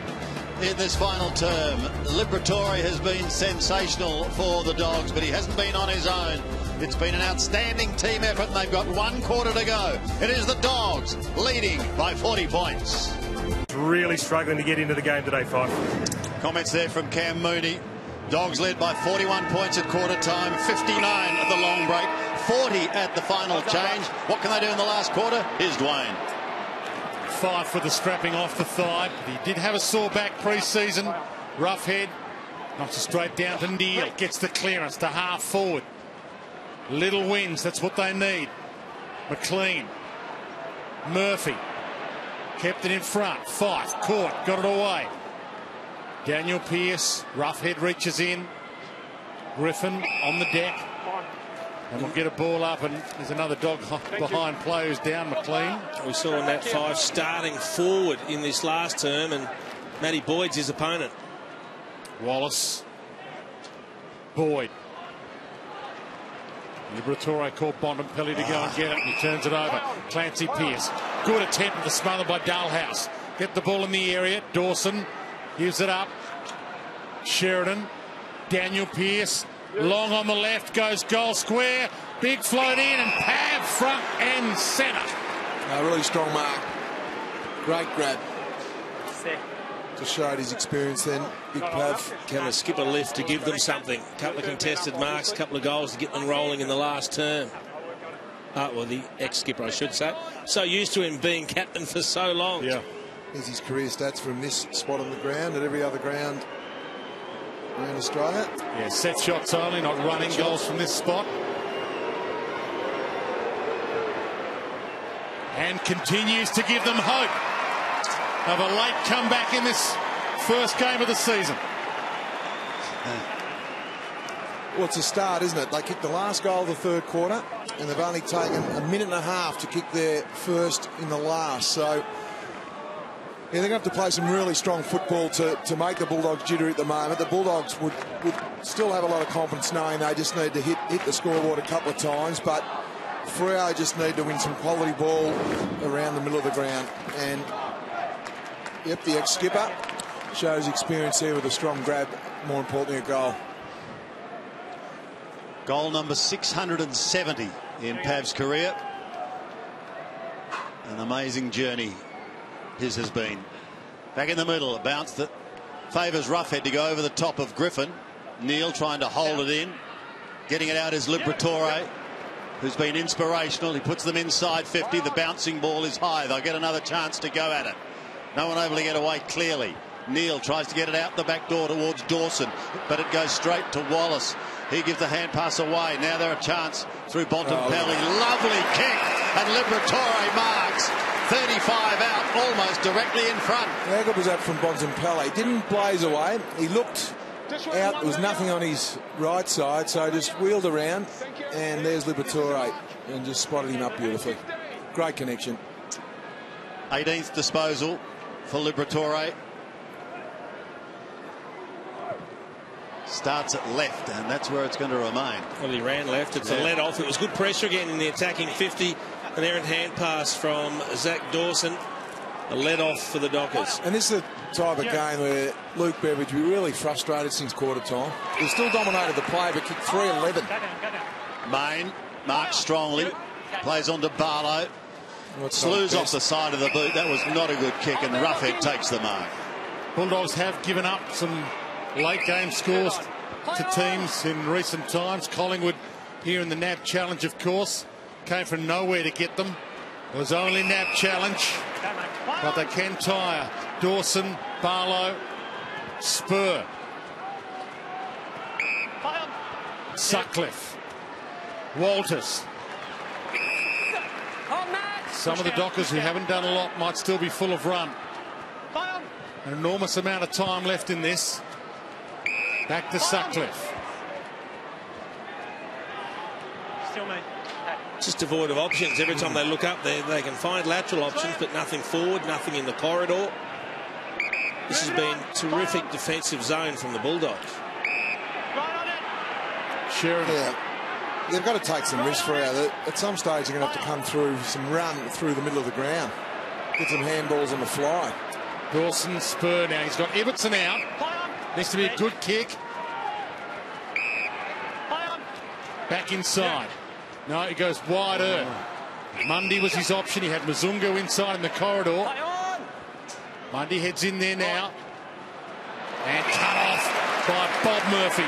in this final term? Liberatore has been sensational for the Dogs, but he hasn't been on his own. It's been an outstanding team effort, and they've got one quarter to go. It is the Dogs leading by 40 points. Really struggling to get into the game today, Fife. Comments there from Cam Mooney. Dogs led by 41 points at quarter time, 59 at the long break, 40 at the final change. What can they do in the last quarter? Here's Dwayne. Fife with the strapping off the thigh. He did have a sore back pre-season. Rough head. Knocks it straight down to Neil. Gets the clearance to half forward. Little wins. That's what they need. McLean. Murphy. Kept it in front. Fife. Caught. Got it away. Daniel Pearce. Rough head reaches in. Griffin on the deck. And we'll get a ball up, and there's another dog behind play who's down, McLean. We saw Nat Fife starting forward in this last term, and Matty Boyd's his opponent. Wallace. Boyd. Liberatore called Bontempelli to go and get it, and he turns it over. Clancy Pearce. Good attempt at the smother by Dalhouse. Get the ball in the area. Dawson gives it up. Sheridan. Daniel Pearce. Long on the left, goes goal square. Big float in, and Pav front and centre. A really strong mark. Great grab. Just showed his experience then. Big Pav. Can the skipper lift to give them something? A couple of contested marks, a couple of goals to get them rolling in the last term. Well, the ex-skipper, I should say. So used to him being captain for so long. Yeah. Here's his career stats from this spot on the ground. At every other ground around Australia. Yeah, set shots only, not running goals from this spot. And continues to give them hope of a late comeback in this first game of the season. Well, it's a start, isn't it? They kicked the last goal of the third quarter, and they've only taken a minute and a half to kick their first in the last. So yeah, they're going to have to play some really strong football to make the Bulldogs jittery at the moment. The Bulldogs would still have a lot of confidence knowing they just need to hit the scoreboard a couple of times, but Freo just need to win some quality ball around the middle of the ground. And yep, the ex-skipper shows experience there with a strong grab, more importantly a goal. Goal number 670 in Pav's career. An amazing journey his has been. Back in the middle, a bounce that favours Roughhead to go over the top of Griffin. Neil trying to hold it in. Getting it out is Liberatore, who's been inspirational. He puts them inside 50. The bouncing ball is high. They'll get another chance to go at it. No one able to get away clearly. Neil tries to get it out the back door towards Dawson, but it goes straight to Wallace. He gives the hand pass away. Now they're a chance through Bontempelli. Lovely kick, and Liberatore marks. 35 out, almost directly in front. How good was that from Bontempelli? Didn't blaze away. He looked out. There was nothing on his right side, so just wheeled around, and there's Liberatore, and just spotted him up beautifully. Great connection. 18th disposal for Liberatore. Starts at left, and that's where it's going to remain. Well, he ran left. It's a let off. It was good pressure again in the attacking 50. An errant hand pass from Zach Dawson. A let off for the Dockers. And this is the type of game where Luke Beveridge will be really frustrated since quarter time. He still dominated the play, but kicked 3-11. Main marks strongly. Plays on to Barlow. Slews off the side of the boot. That was not a good kick, and Roughhead takes the mark. Bulldogs have given up some late game scores to teams in recent times. Collingwood here in the NAB Challenge, of course, came from nowhere to get them. It was only NAB Challenge, but they can tire. Dawson, Barlow, Spur, Sutcliffe, Walters. Some of the Dockers who haven't done a lot might still be full of run. An enormous amount of time left in this. Back to Sutcliffe. Still mate. Just devoid of options. Every time they look up, they can find lateral options, but nothing forward, nothing in the corridor. This has been terrific defensive zone from the Bulldogs. Sheridan. Yeah. They've got to take some risks for out. At some stage, they're going to have to come through some run through the middle of the ground. Get some handballs on the fly. Dawson, Spur now. He's got Ibbotson out. Needs to be a good kick. Back inside. No, he goes wider. Mundy was his option. He had Mzungu inside in the corridor. Mundy heads in there now. And cut off by Bob Murphy.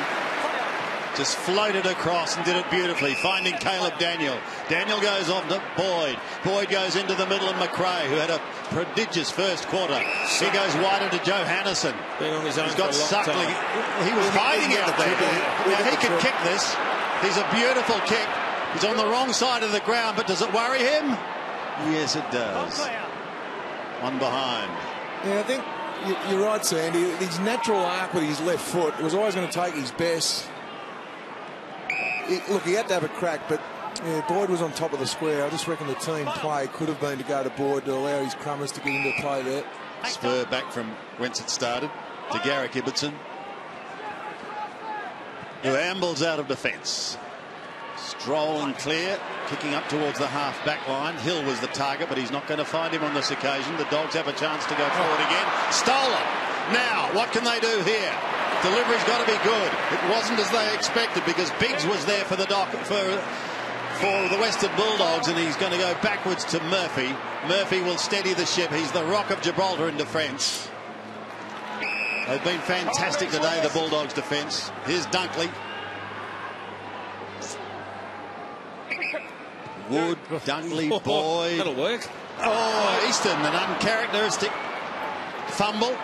Just floated across and did it beautifully, finding Caleb Daniel. Daniel goes on to Boyd. Boyd goes into the middle of McRae, who had a prodigious first quarter. He goes wider to Joe Hannison. Been on his own. He's got for a long Suckley. time. He was hiding out there. Now, he could kick this. He's a beautiful kick. He's on the wrong side of the ground, but does it worry him? Yes, it does. One behind. Yeah, I think you're right, Sandy. His natural arc with his left foot was always going to take his best. Look, he had to have a crack, but yeah, Boyd was on top of the square. I just reckon the team play could have been to go to Boyd to allow his crummers to get into play there. Spur back from whence it started to Garrick Ibbotson, who ambles out of defence. Strolling clear, kicking up towards the half-back line. Hill was the target, but he's not going to find him on this occasion. The Dogs have a chance to go forward again. Stolen. Now, what can they do here? Delivery's got to be good. It wasn't as they expected because Biggs was there for the for the Western Bulldogs, and he's going to go backwards to Murphy. Murphy will steady the ship. He's the Rock of Gibraltar in defence. They've been fantastic today, the Bulldogs' defence. Here's Dunkley. Wood, Dunkley, Boyd. That'll work. Oh, Easton, an uncharacteristic fumble.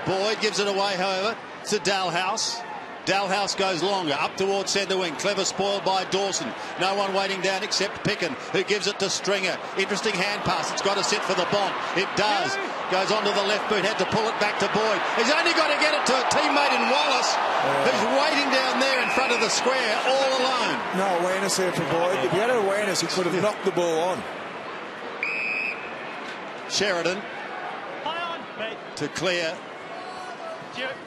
Boyd gives it away, however, to Dalhouse. Dalhouse goes longer, up towards centre wing. Clever spoiled by Dawson. No one waiting down except Picken, who gives it to Stringer. Interesting hand pass. It's got to sit for the bomb. It does. Goes onto the left boot, had to pull it back to Boyd. He's only got to get it to a teammate in Wallace, who's waiting down there in front of the square all alone. No awareness there for Boyd. If he had awareness, he could have knocked the ball on. Sheridan to clear.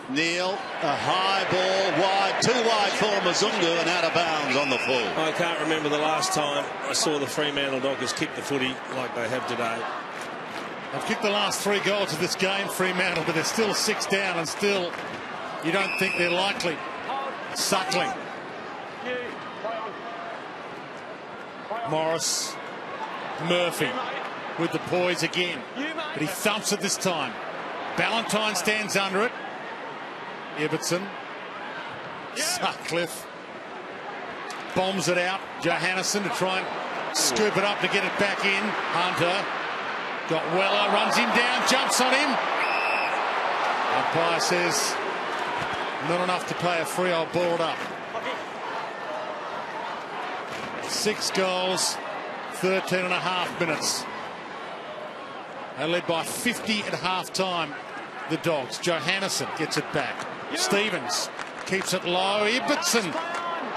Neil, a high ball wide, too wide for Mzungu and out of bounds on the full. I can't remember the last time I saw the Fremantle Dockers kick the footy like they have today. They've kicked the last 3 goals of this game, Fremantle, but they're still 6 down, and still you don't think they're likely. Suckling. Morris. Murphy with the poise again, but he thumps it this time. Ballantyne stands under it. Ibbotson. Sutcliffe bombs it out. Johannesson to try and scoop it up to get it back in. Hunter. Got Weller, runs him down, jumps on him. Umpire says not enough to pay a free. I'll ball it up. 6 goals, 13 and a half minutes. They led by 50 at half time, the Dogs. Johannesson gets it back. Stevens keeps it low. Ibbotson,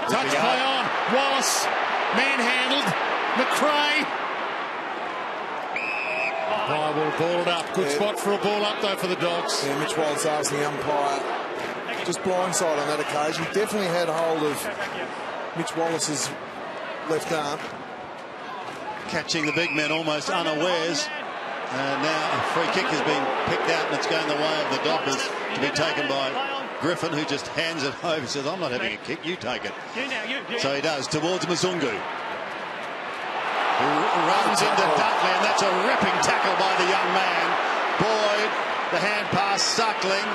touch play on. Wallace, manhandled. McRae. Umpire will ball it up. Good spot for a ball up, though, for the Dogs. Yeah, Mitch Wallace asking the umpire just blindside on that occasion. Definitely had hold of Mitch Wallace's left arm. Catching the big men almost unawares. And now a free kick has been picked out, and it's going the way of the Dockers to be taken by Griffin, who just hands it over. He says, I'm not having a kick, you take it. So he does, towards Mzungu, who runs into Dunkley, and that's a ripping tackle by the young man. Boyd, the hand pass, Suckling.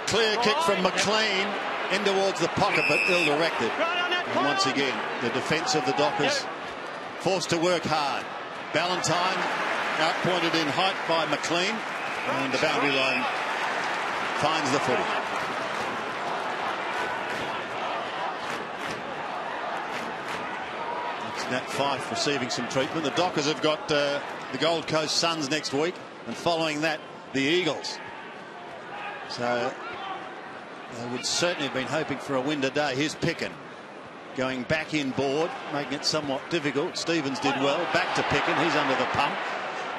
Clear kick from McLean in towards the pocket, but ill-directed. And once again, the defence of the Dockers forced to work hard. Ballantyne outpointed in height by McLean, and the boundary line finds the footy. It's Nat Fyfe receiving some treatment. The Dockers have got the Gold Coast Suns next week, and following that, the Eagles. So they would certainly have been hoping for a win today. Here's Picken going back inboard, making it somewhat difficult. Stevens did well. Back to Picken. He's under the pump.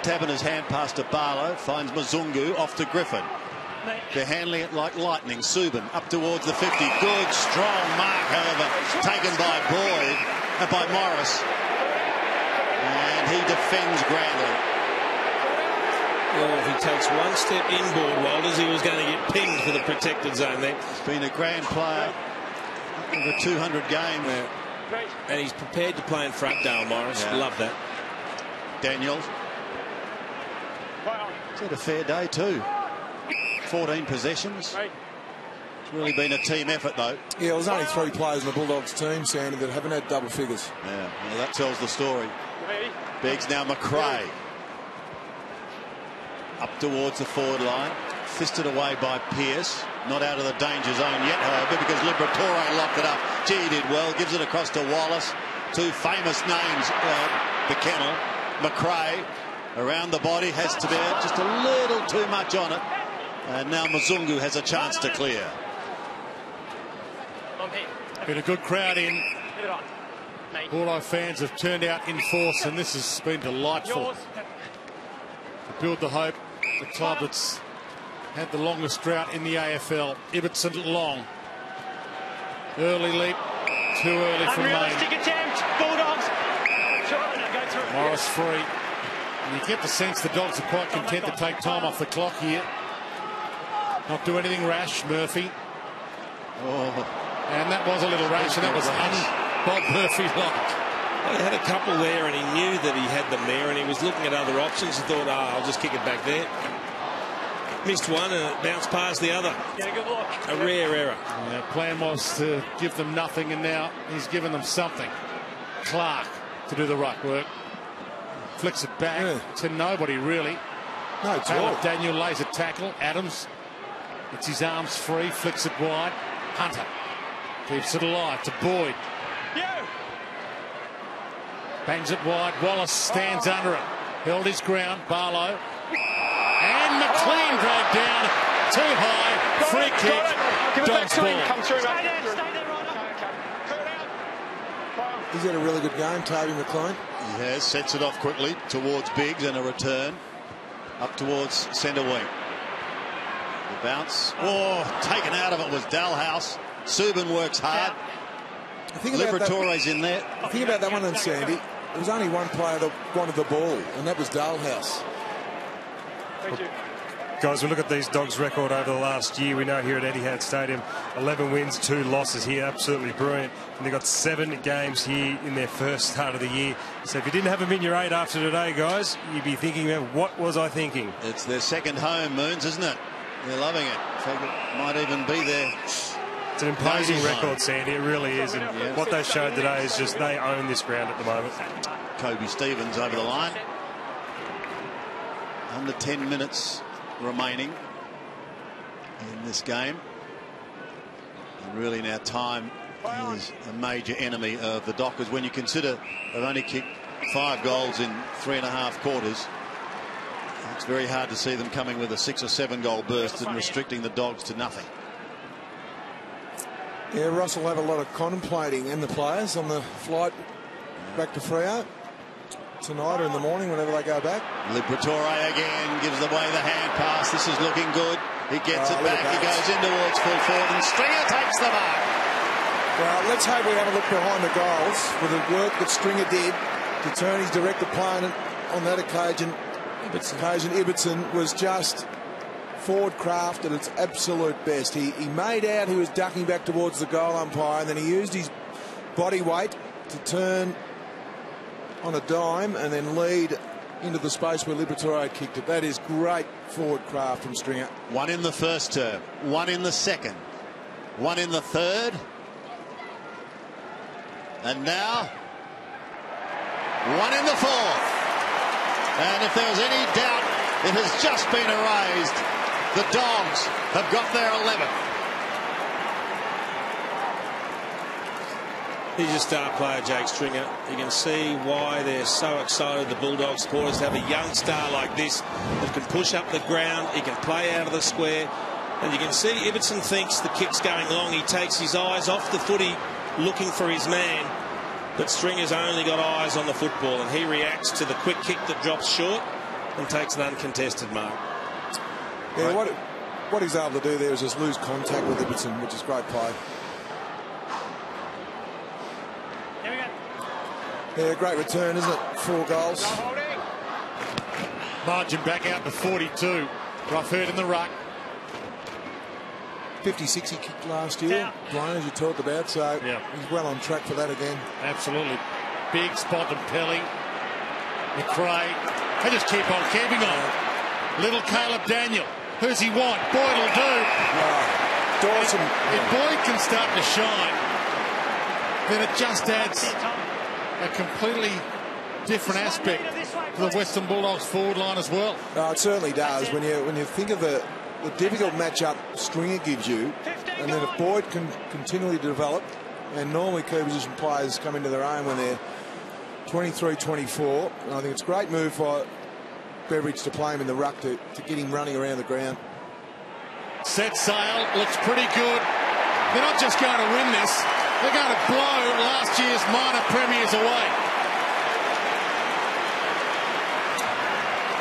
Tapping his hand pass to Barlow. Finds Mzungu off to Griffin. They're handling it like lightning. Subin up towards the 50. Good, strong mark, however, taken by Boyd, by Morris. And he defends grandly. Well, if he takes one step inboard, Walters, he was going to get pinged for the protected zone there. He's been a grand player. Over 200 games. Yeah. And he's prepared to play in front, Dale Morris. Yeah. Love that. Daniels. He's had a fair day too. 14 possessions. It's really been a team effort, though. Yeah, there's only 3 players in the Bulldogs team, Sandy, that haven't had double figures. Yeah, well, that tells the story. Beggs now McRae. Up towards the forward line. Fisted away by Pearce. Not out of the danger zone yet, however, because Liberatore locked it up. Gee, he did well. Gives it across to Wallace. 2 famous names, the kennel. McRae around the body, has to bear just a little too much on it. And now Mzungu has a chance to clear. Been a good crowd in. Bulldog fans have turned out in force, and this has been delightful. To build the hope, the club that's had the longest drought in the AFL. Ibbotson long. Early leap, too early from Maine. Attempt, Bulldogs. Morris free. And you get the sense the Dogs are quite content to take time off the clock here. Not do anything rash, Murphy. Oh. And that was a little rash, and that was Bob Murphy-like. He had a couple there, and he knew that he had them there, and he was looking at other options. He thought, I'll just kick it back there. Missed one, and it bounced past the other. A rare error. The plan was to give them nothing, and now he's given them something. Clark to do the ruck work. Flicks it back to nobody, really. No, it's all. Daniel lays a tackle. Adams gets his arms free, flicks it wide. Hunter keeps it alive to Boyd. Bangs it wide. Wallace stands under it. Held his ground. Barlow. And McLean dragged down. Too high. Free kick. Dogs ball. Come through, He's had a really good game, Toby McLean. He has. Sets it off quickly towards Biggs, and a return up towards centre wing. The bounce. Oh, taken out of it was Dalhouse. Subin works hard. Liberatore's in there. The thing about that one then, Sandy, there was only one player that wanted the ball, and that was Dalhouse. Thank you. Guys, we look at these Dogs' record over the last year. We know here at Etihad Stadium, 11 wins, 2 losses here. Absolutely brilliant. And they've got 7 games here in their first start of the year. So if you didn't have them in your 8 after today, guys, you'd be thinking, what was I thinking? It's their second home, Moons, isn't it? They're loving it. In fact, it might even be their... It's an imposing record, Sandy. It really is. And what they showed today is just they own this ground at the moment. Kobe Stevens over the line. under 10 minutes remaining in this game. And really now time is a major enemy of the Dockers when you consider they've only kicked 5 goals in 3.5 quarters. It's very hard to see them coming with a 6 or 7 goal burst and restricting the Dogs to nothing. Yeah, Russell will have a lot of contemplating, and the players on the flight back to Freo tonight or in the morning whenever they go back. Liberatore again gives away the hand pass. This is looking good. He gets it back. He goes in towards full forward, and Stringer takes the mark. Well, let's hope we have a look behind the goals for the work that Stringer did to turn his direct opponent on that occasion. Ibbotson was just forward craft at its absolute best. He made out he was ducking back towards the goal umpire, and then he used his body weight to turn on a dime and then lead into the space where Liberatore had kicked it. That is great forward craft from Stringer. 1 in the first term, 1 in the second, 1 in the third, and now 1 in the fourth. And if there was any doubt, it has just been erased. The Dogs have got their 11th. He's a star player, Jake Stringer. You can see why they're so excited, the Bulldogs supporters, to have a young star like this that can push up the ground. He can play out of the square. And you can see Ibbotson thinks the kick's going long. He takes his eyes off the footy looking for his man. But Stringer's only got eyes on the football, and he reacts to the quick kick that drops short and takes an uncontested mark. Yeah, what he's able to do there is just lose contact with Ibbotson, which is great play. Yeah, great return, isn't it? 4 goals. Margin back out to 42. Roughhead in the ruck. 56 he kicked last year, Brian, as you talked about, so he's well on track for that again. Absolutely. Big spot to Pelly. McRae. They just keep on keeping on. Little Caleb Daniel. Who's he want? Boyd will do. Dawson. If Boyd can start to shine, then it just adds a completely different aspect to the Western Bulldogs forward line as well. It certainly does. When you think of the difficult matchup Stringer gives you, and then if Boyd can continually develop, and normally key position players come into their own when they're 23, 24, and I think it's a great move for Beveridge to play him in the ruck to get him running around the ground. Set sail, looks pretty good. They're not just going to win this, they're going to blow last year's minor premiers away.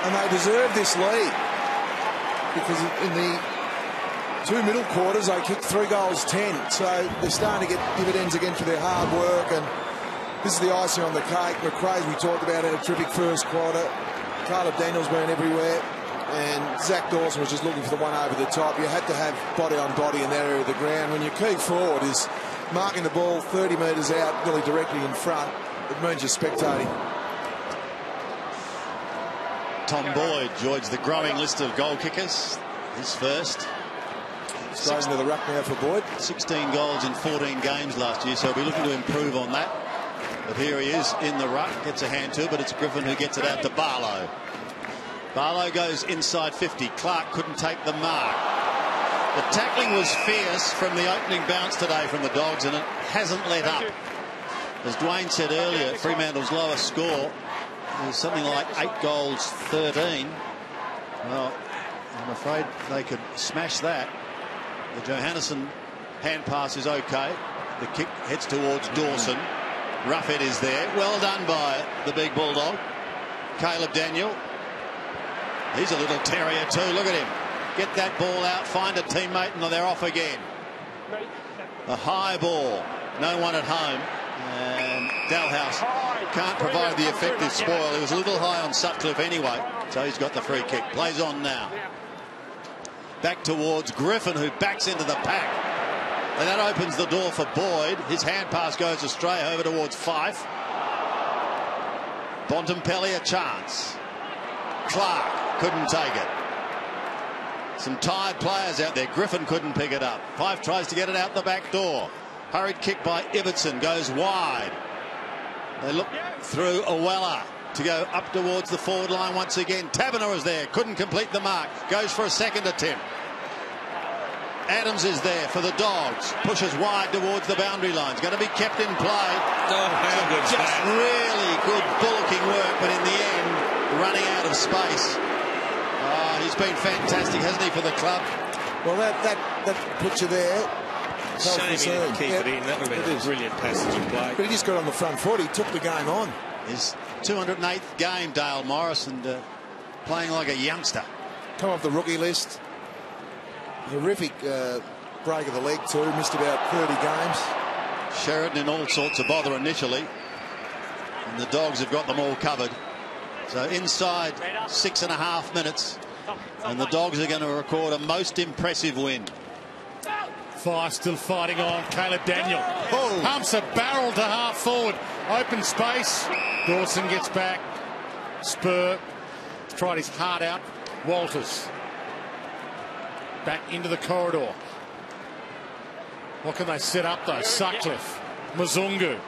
And they deserve this lead, because in the 2 middle quarters they kicked 3 goals 10, so they're starting to get dividends again for their hard work, and this is the icing on the cake. McRae, we talked about, had a terrific first quarter. Caleb Daniels been everywhere, and Zach Dawson was just looking for the one over the top. You had to have body on body in that area of the ground. When your key forward is marking the ball 30 metres out, really directly in front, it means you're spectating. Tom Boyd joins the growing list of goal kickers. His first. Straight into the ruck now for Boyd. 16 goals in 14 games last year, so he'll be looking to improve on that. But here he is in the ruck, gets a hand to it, but it's Griffin who gets it out to Barlow. Barlow goes inside 50. Clark couldn't take the mark. The tackling was fierce from the opening bounce today from the Dogs, and it hasn't let up. As Dwayne said earlier, Fremantle's lowest score is something like 8 goals 13. Well, I'm afraid they could smash that. The Johannesson hand pass is okay. The kick heads towards Dawson. Roughhead is there. Well done by the big Bulldog. Caleb Daniel. He's a little terrier too. Look at him. Get that ball out, find a teammate, and they're off again. A high ball. No one at home. And Dalhouse can't provide the effective spoil. He was a little high on Sutcliffe anyway, so he's got the free kick. Plays on now. Back towards Griffin, who backs into the pack. And that opens the door for Boyd. His hand pass goes astray over towards Fife. Bontempelli a chance. Clark couldn't take it. Some tired players out there. Griffin couldn't pick it up. Fife tries to get it out the back door. Hurried kick by Ibbotson goes wide. They look through Awella. to go up towards the forward line once again. Taberner is there, couldn't complete the mark, goes for a second attempt. Adams is there for the Dogs, pushes wide towards the boundary line. It's going to be kept in play. Oh, how good. Just really good bullocking work, but in the end, running out of space. He's been fantastic, hasn't he, for the club? Well, that puts you there. Shame he didn't keep it in. That would have been a brilliant passage of play. But he just got on the front foot. He took the game on. His 208th game, Dale Morris, and playing like a youngster. Come off the rookie list. Horrific break of the leg too. Missed about 30 games. Sheridan in all sorts of bother initially, and the Dogs have got them all covered. So inside 6.5 minutes, and the Dogs are going to record a most impressive win. Five still fighting on. Caleb Daniel pumps a barrel to half forward. Open space. Dawson gets back. Spur tried his heart out. Walters back into the corridor. What can they set up though? Sutcliffe, Mzungu,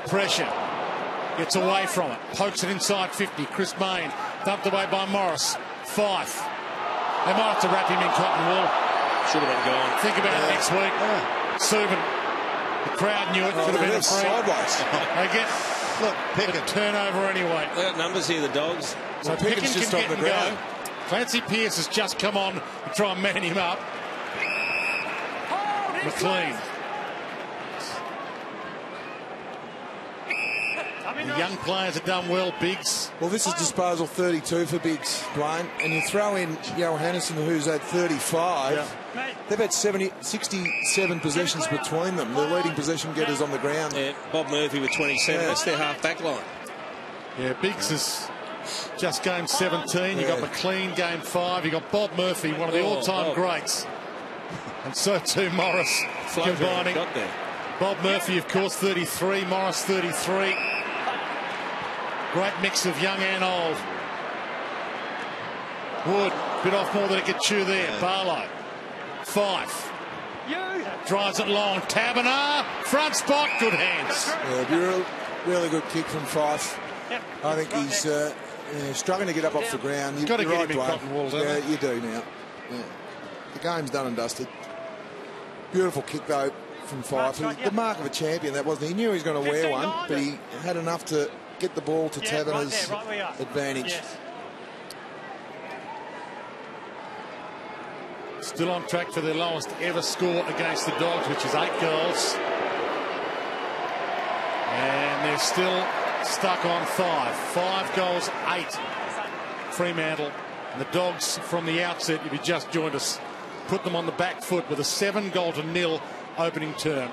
pressure, gets away from it, pokes it inside 50. Chris Mayne dumped away by Morris. Fife, they might have to wrap him in cotton wool. Should have been gone. Think about it next week. Subin, the crowd knew it. Could have been a free. Sideways. They get Look, a turnover anyway. They got numbers here, the Dogs. So Pickens just off the ground. Clancy Pearce has just come on to try and man him up. McLean. The young players have done well, Biggs. Well, this is disposal 32 for Biggs, Blaine. And you throw in Johannesson, who's had 35. Yeah. They've had 67 possessions between them. The leading possession getters on the ground. Yeah, Bob Murphy with 27. That's their half-back line. Yeah, Biggs is just game 17. You got McLean game 5. You got Bob Murphy, one of the all-time greats. And so too Morris combining. Bob Murphy, of course, 33. Morris, 33. Great mix of young and old. Wood, bit off more than he could chew there. Barlow. Fife. Drives it long. Taberner. Front spot. Good hands. Yeah, really good kick from Fife. I think he's struggling to get up off the ground. You've got to get him in cotton wool, don't you? You do now. Yeah. The game's done and dusted. Beautiful kick, though, from Fife. The mark of a champion, that wasn't. He knew he was going to wear one, but he had enough to get the ball to Taberner's advantage. Still on track for their lowest ever score against the Dogs, which is 8 goals. And they're still stuck on 5. 5 goals, 8. Fremantle. And the Dogs, from the outset, if you just joined us, put them on the back foot with a 7-0 opening term.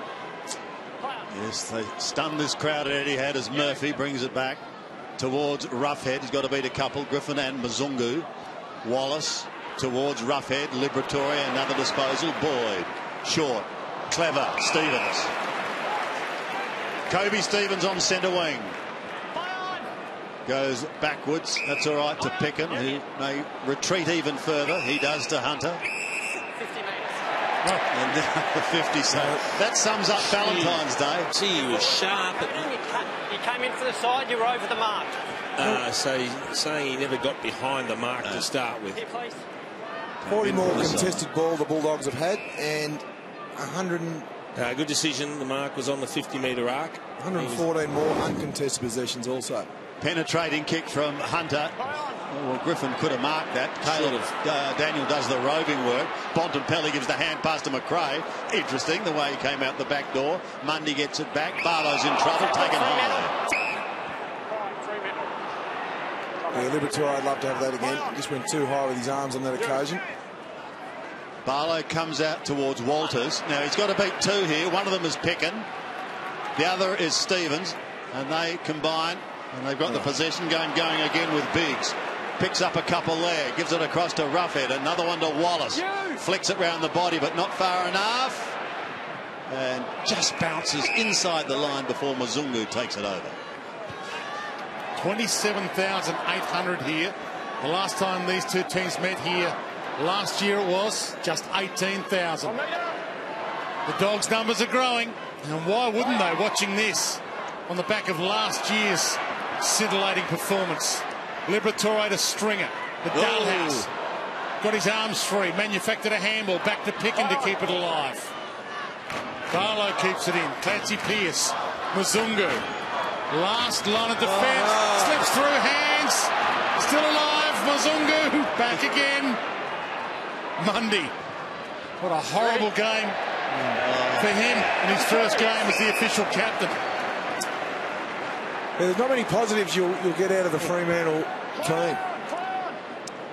Yes, they stunned this crowd at Etihad as Murphy brings it back towards Roughhead. He's got to beat a couple, Griffin and Mzungu. Wallace towards Roughhead. Liberatore, another disposal. Boyd, short, clever. Stevens. Kobe Stevens on centre wing. Goes backwards. That's all right to Pickham, who may retreat even further. He does to Hunter. And the 50, so that sums up Valentine's Day. Gee, he was sharp. He came in for the side, you were over the mark. So he's saying he never got behind the mark to start with. 40 more contested ball the Bulldogs have had, and 100. Good decision. The mark was on the 50-metre arc. 114 more uncontested possessions also. Penetrating kick from Hunter. Well, Griffin could have marked that. Caleb Daniel does the roving work. Bontempelli gives the hand pass to McRae. Interesting the way he came out the back door. Mundy gets it back. Barlow's in trouble. Taken high. Yeah, Liberatore, I'd love to have that again. He just went too high with his arms on that occasion. Barlow comes out towards Walters. Now he's got to beat 2 here. One of them is Pickin. The other is Stevens. And they combine. And they've got the possession going again with Biggs. Picks up a couple there. Gives it across to Roughhead. Another one to Wallace. Flicks it round the body, but not far enough. And just bounces inside the line before Mzungu takes it over. 27,800 here. The last time these two teams met here last year, it was just 18,000. The Dogs' numbers are growing. And why wouldn't they, watching this on the back of last year's Scintillating performance. Liberatore to Stringer. The Dalhouse got his arms free. Manufactured a handball. Back to Picken to keep it alive. Barlow keeps it in. Clancy Pearce. Muzungu. Last line of defence. Slips through hands. Still alive. Muzungu. Back again. Mundy. What a horrible game for him in his first game as the official captain. There's not many positives you'll get out of the Fremantle team.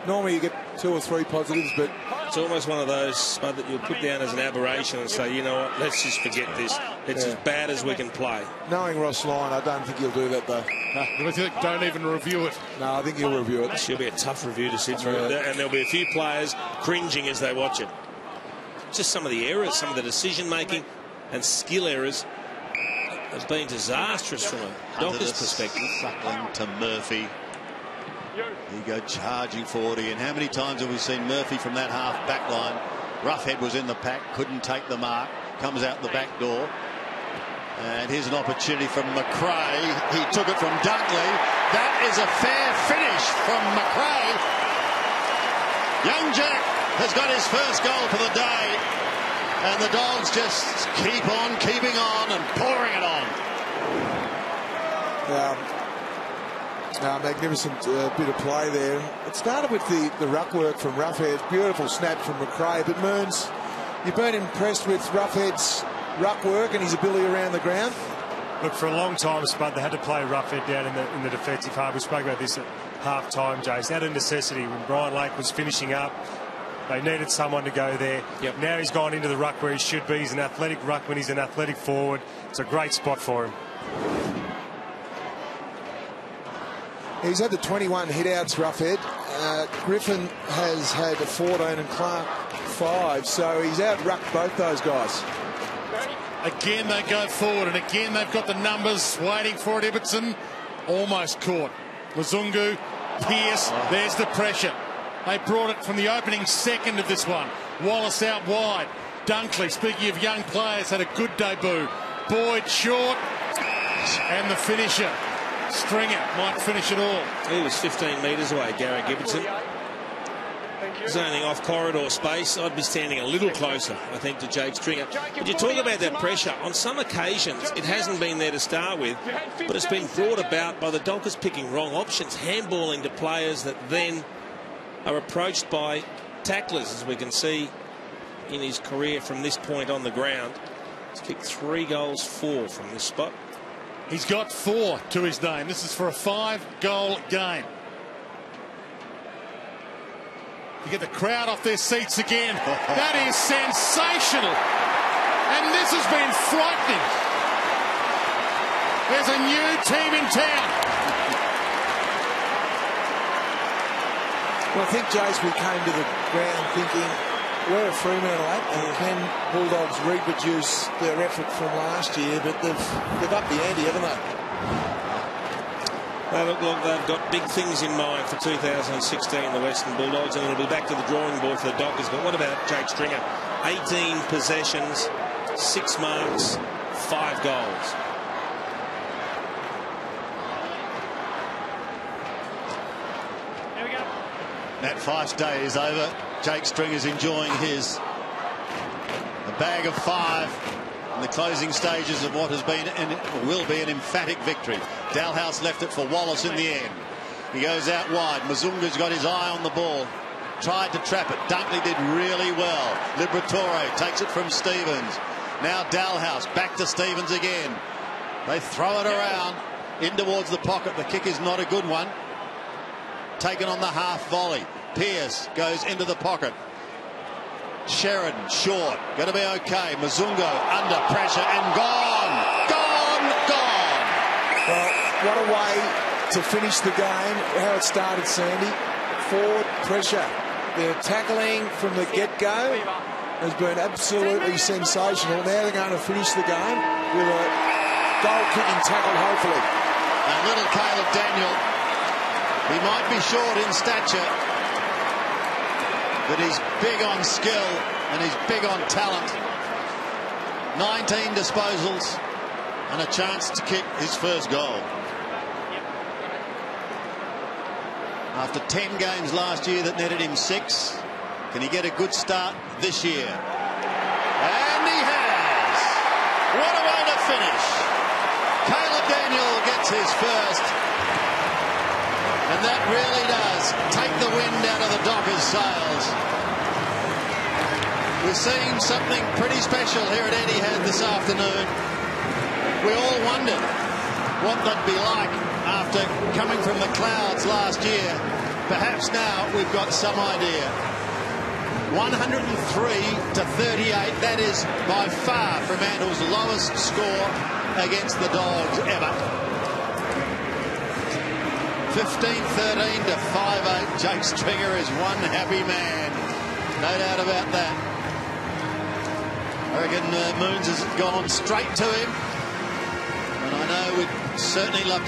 Normally you get 2 or 3 positives, but it's almost one of those, Spud, that you'll put down as an aberration and say, you know what, let's just forget this. It's as bad as we can play. Knowing Ross Lyon, I don't think he'll do that, though. No, don't even review it. No, I think he'll review it. This will be a tough review to sit through, and there'll be a few players cringing as they watch it. Just some of the errors, some of the decision-making and skill errors have been disastrous from a Dockers perspective. Suckling to Murphy. He go charging forward again. How many times have we seen Murphy from that half back line? Roughhead was in the pack, couldn't take the mark, comes out the back door. And here's an opportunity from McRae. He took it from Dunkley. That is a fair finish from McRae. Young Jack has got his first goal for the day. And the Dogs just keep on keeping on and pouring it on. Magnificent bit of play there. It started with the ruck work from Roughhead. Beautiful snap from McRae. But Mearns, you've been impressed with Roughhead's ruck work and his ability around the ground? Look, for a long time, Spud, they had to play Roughhead down in the defensive half. We spoke about this at half time, Jace. Out of necessity, when Brian Lake was finishing up, they needed someone to go there. Yep. Now he's gone into the ruck where he should be. He's an athletic ruckman. He's an athletic forward. It's a great spot for him. He's had the 21 hit-outs, Roughhead. Griffin has had 14 and Clark 5, so he's out-rucked both those guys. Again they go forward, and again they've got the numbers waiting for it. Ibbotson almost caught. Muzungu, Pearce, there's the pressure. They brought it from the opening second of this one. Wallace out wide. Dunkley, speaking of young players, had a good debut. Boyd short, and the finisher. Stringer might finish it all. He was 15 metres away, Gary Gibbonson. Zoning off corridor space. I'd be standing a little closer, I think, to Jake Stringer. But you talk about that pressure. On some occasions, it hasn't been there to start with, but it's been brought about by the Dockers picking wrong options, handballing to players that then are approached by tacklers, as we can see in his career from this point on the ground. He's kicked 3 goals, 4 from this spot. He's got 4 to his name. This is for a 5-goal game. You get the crowd off their seats again. That is sensational. And this has been frightening. There's a new team in town. Well, I think, Jace, we came to the ground thinking, where are Fremantle at? And can Bulldogs reproduce their effort from last year? But they've upped the ante, haven't they? They look like they've got big things in mind for 2016, the Western Bulldogs, and it'll be back to the drawing board for the Dockers. But what about Jake Stringer? 18 possessions, 6 marks, 5 goals. There we go. That Fyfe's day is over. Jake Stringer's enjoying his bag of 5 in the closing stages of what has been and will be an emphatic victory. Dalhouse left it for Wallace in the end. He goes out wide. Muzungu's got his eye on the ball. Tried to trap it. Dunkley did really well. Liberatore takes it from Stevens. Now Dalhouse back to Stevens again. They throw it around in towards the pocket. The kick is not a good one. Taken on the half volley. Pearce goes into the pocket. Sheridan short. Going to be okay. Muzungu under pressure and gone. Gone. Well, what a way to finish the game. How it started, Sandy. Forward pressure. Their tackling from the get-go has been absolutely sensational. Now they're going to finish the game with a goal-kicking tackle, hopefully. And little Caleb Daniel, he might be short in stature, but he's big on skill and he's big on talent. 19 disposals and a chance to kick his first goal. After 10 games last year that netted him 6, can he get a good start this year? And he has! What a way to finish! Caleb Daniel gets his first, and that really does take the wind out of the Dockers' sails. We're seeing something pretty special here at Etihad this afternoon. We all wondered what they'd be like after coming from the clouds last year. Perhaps now we've got some idea. 103-38. That is by far Fremantle's lowest score against the Dogs ever. 15-13 to 5-8. Jake Stringer is one happy man. No doubt about that. I reckon Moons has gone straight to him. And I know we'd certainly love to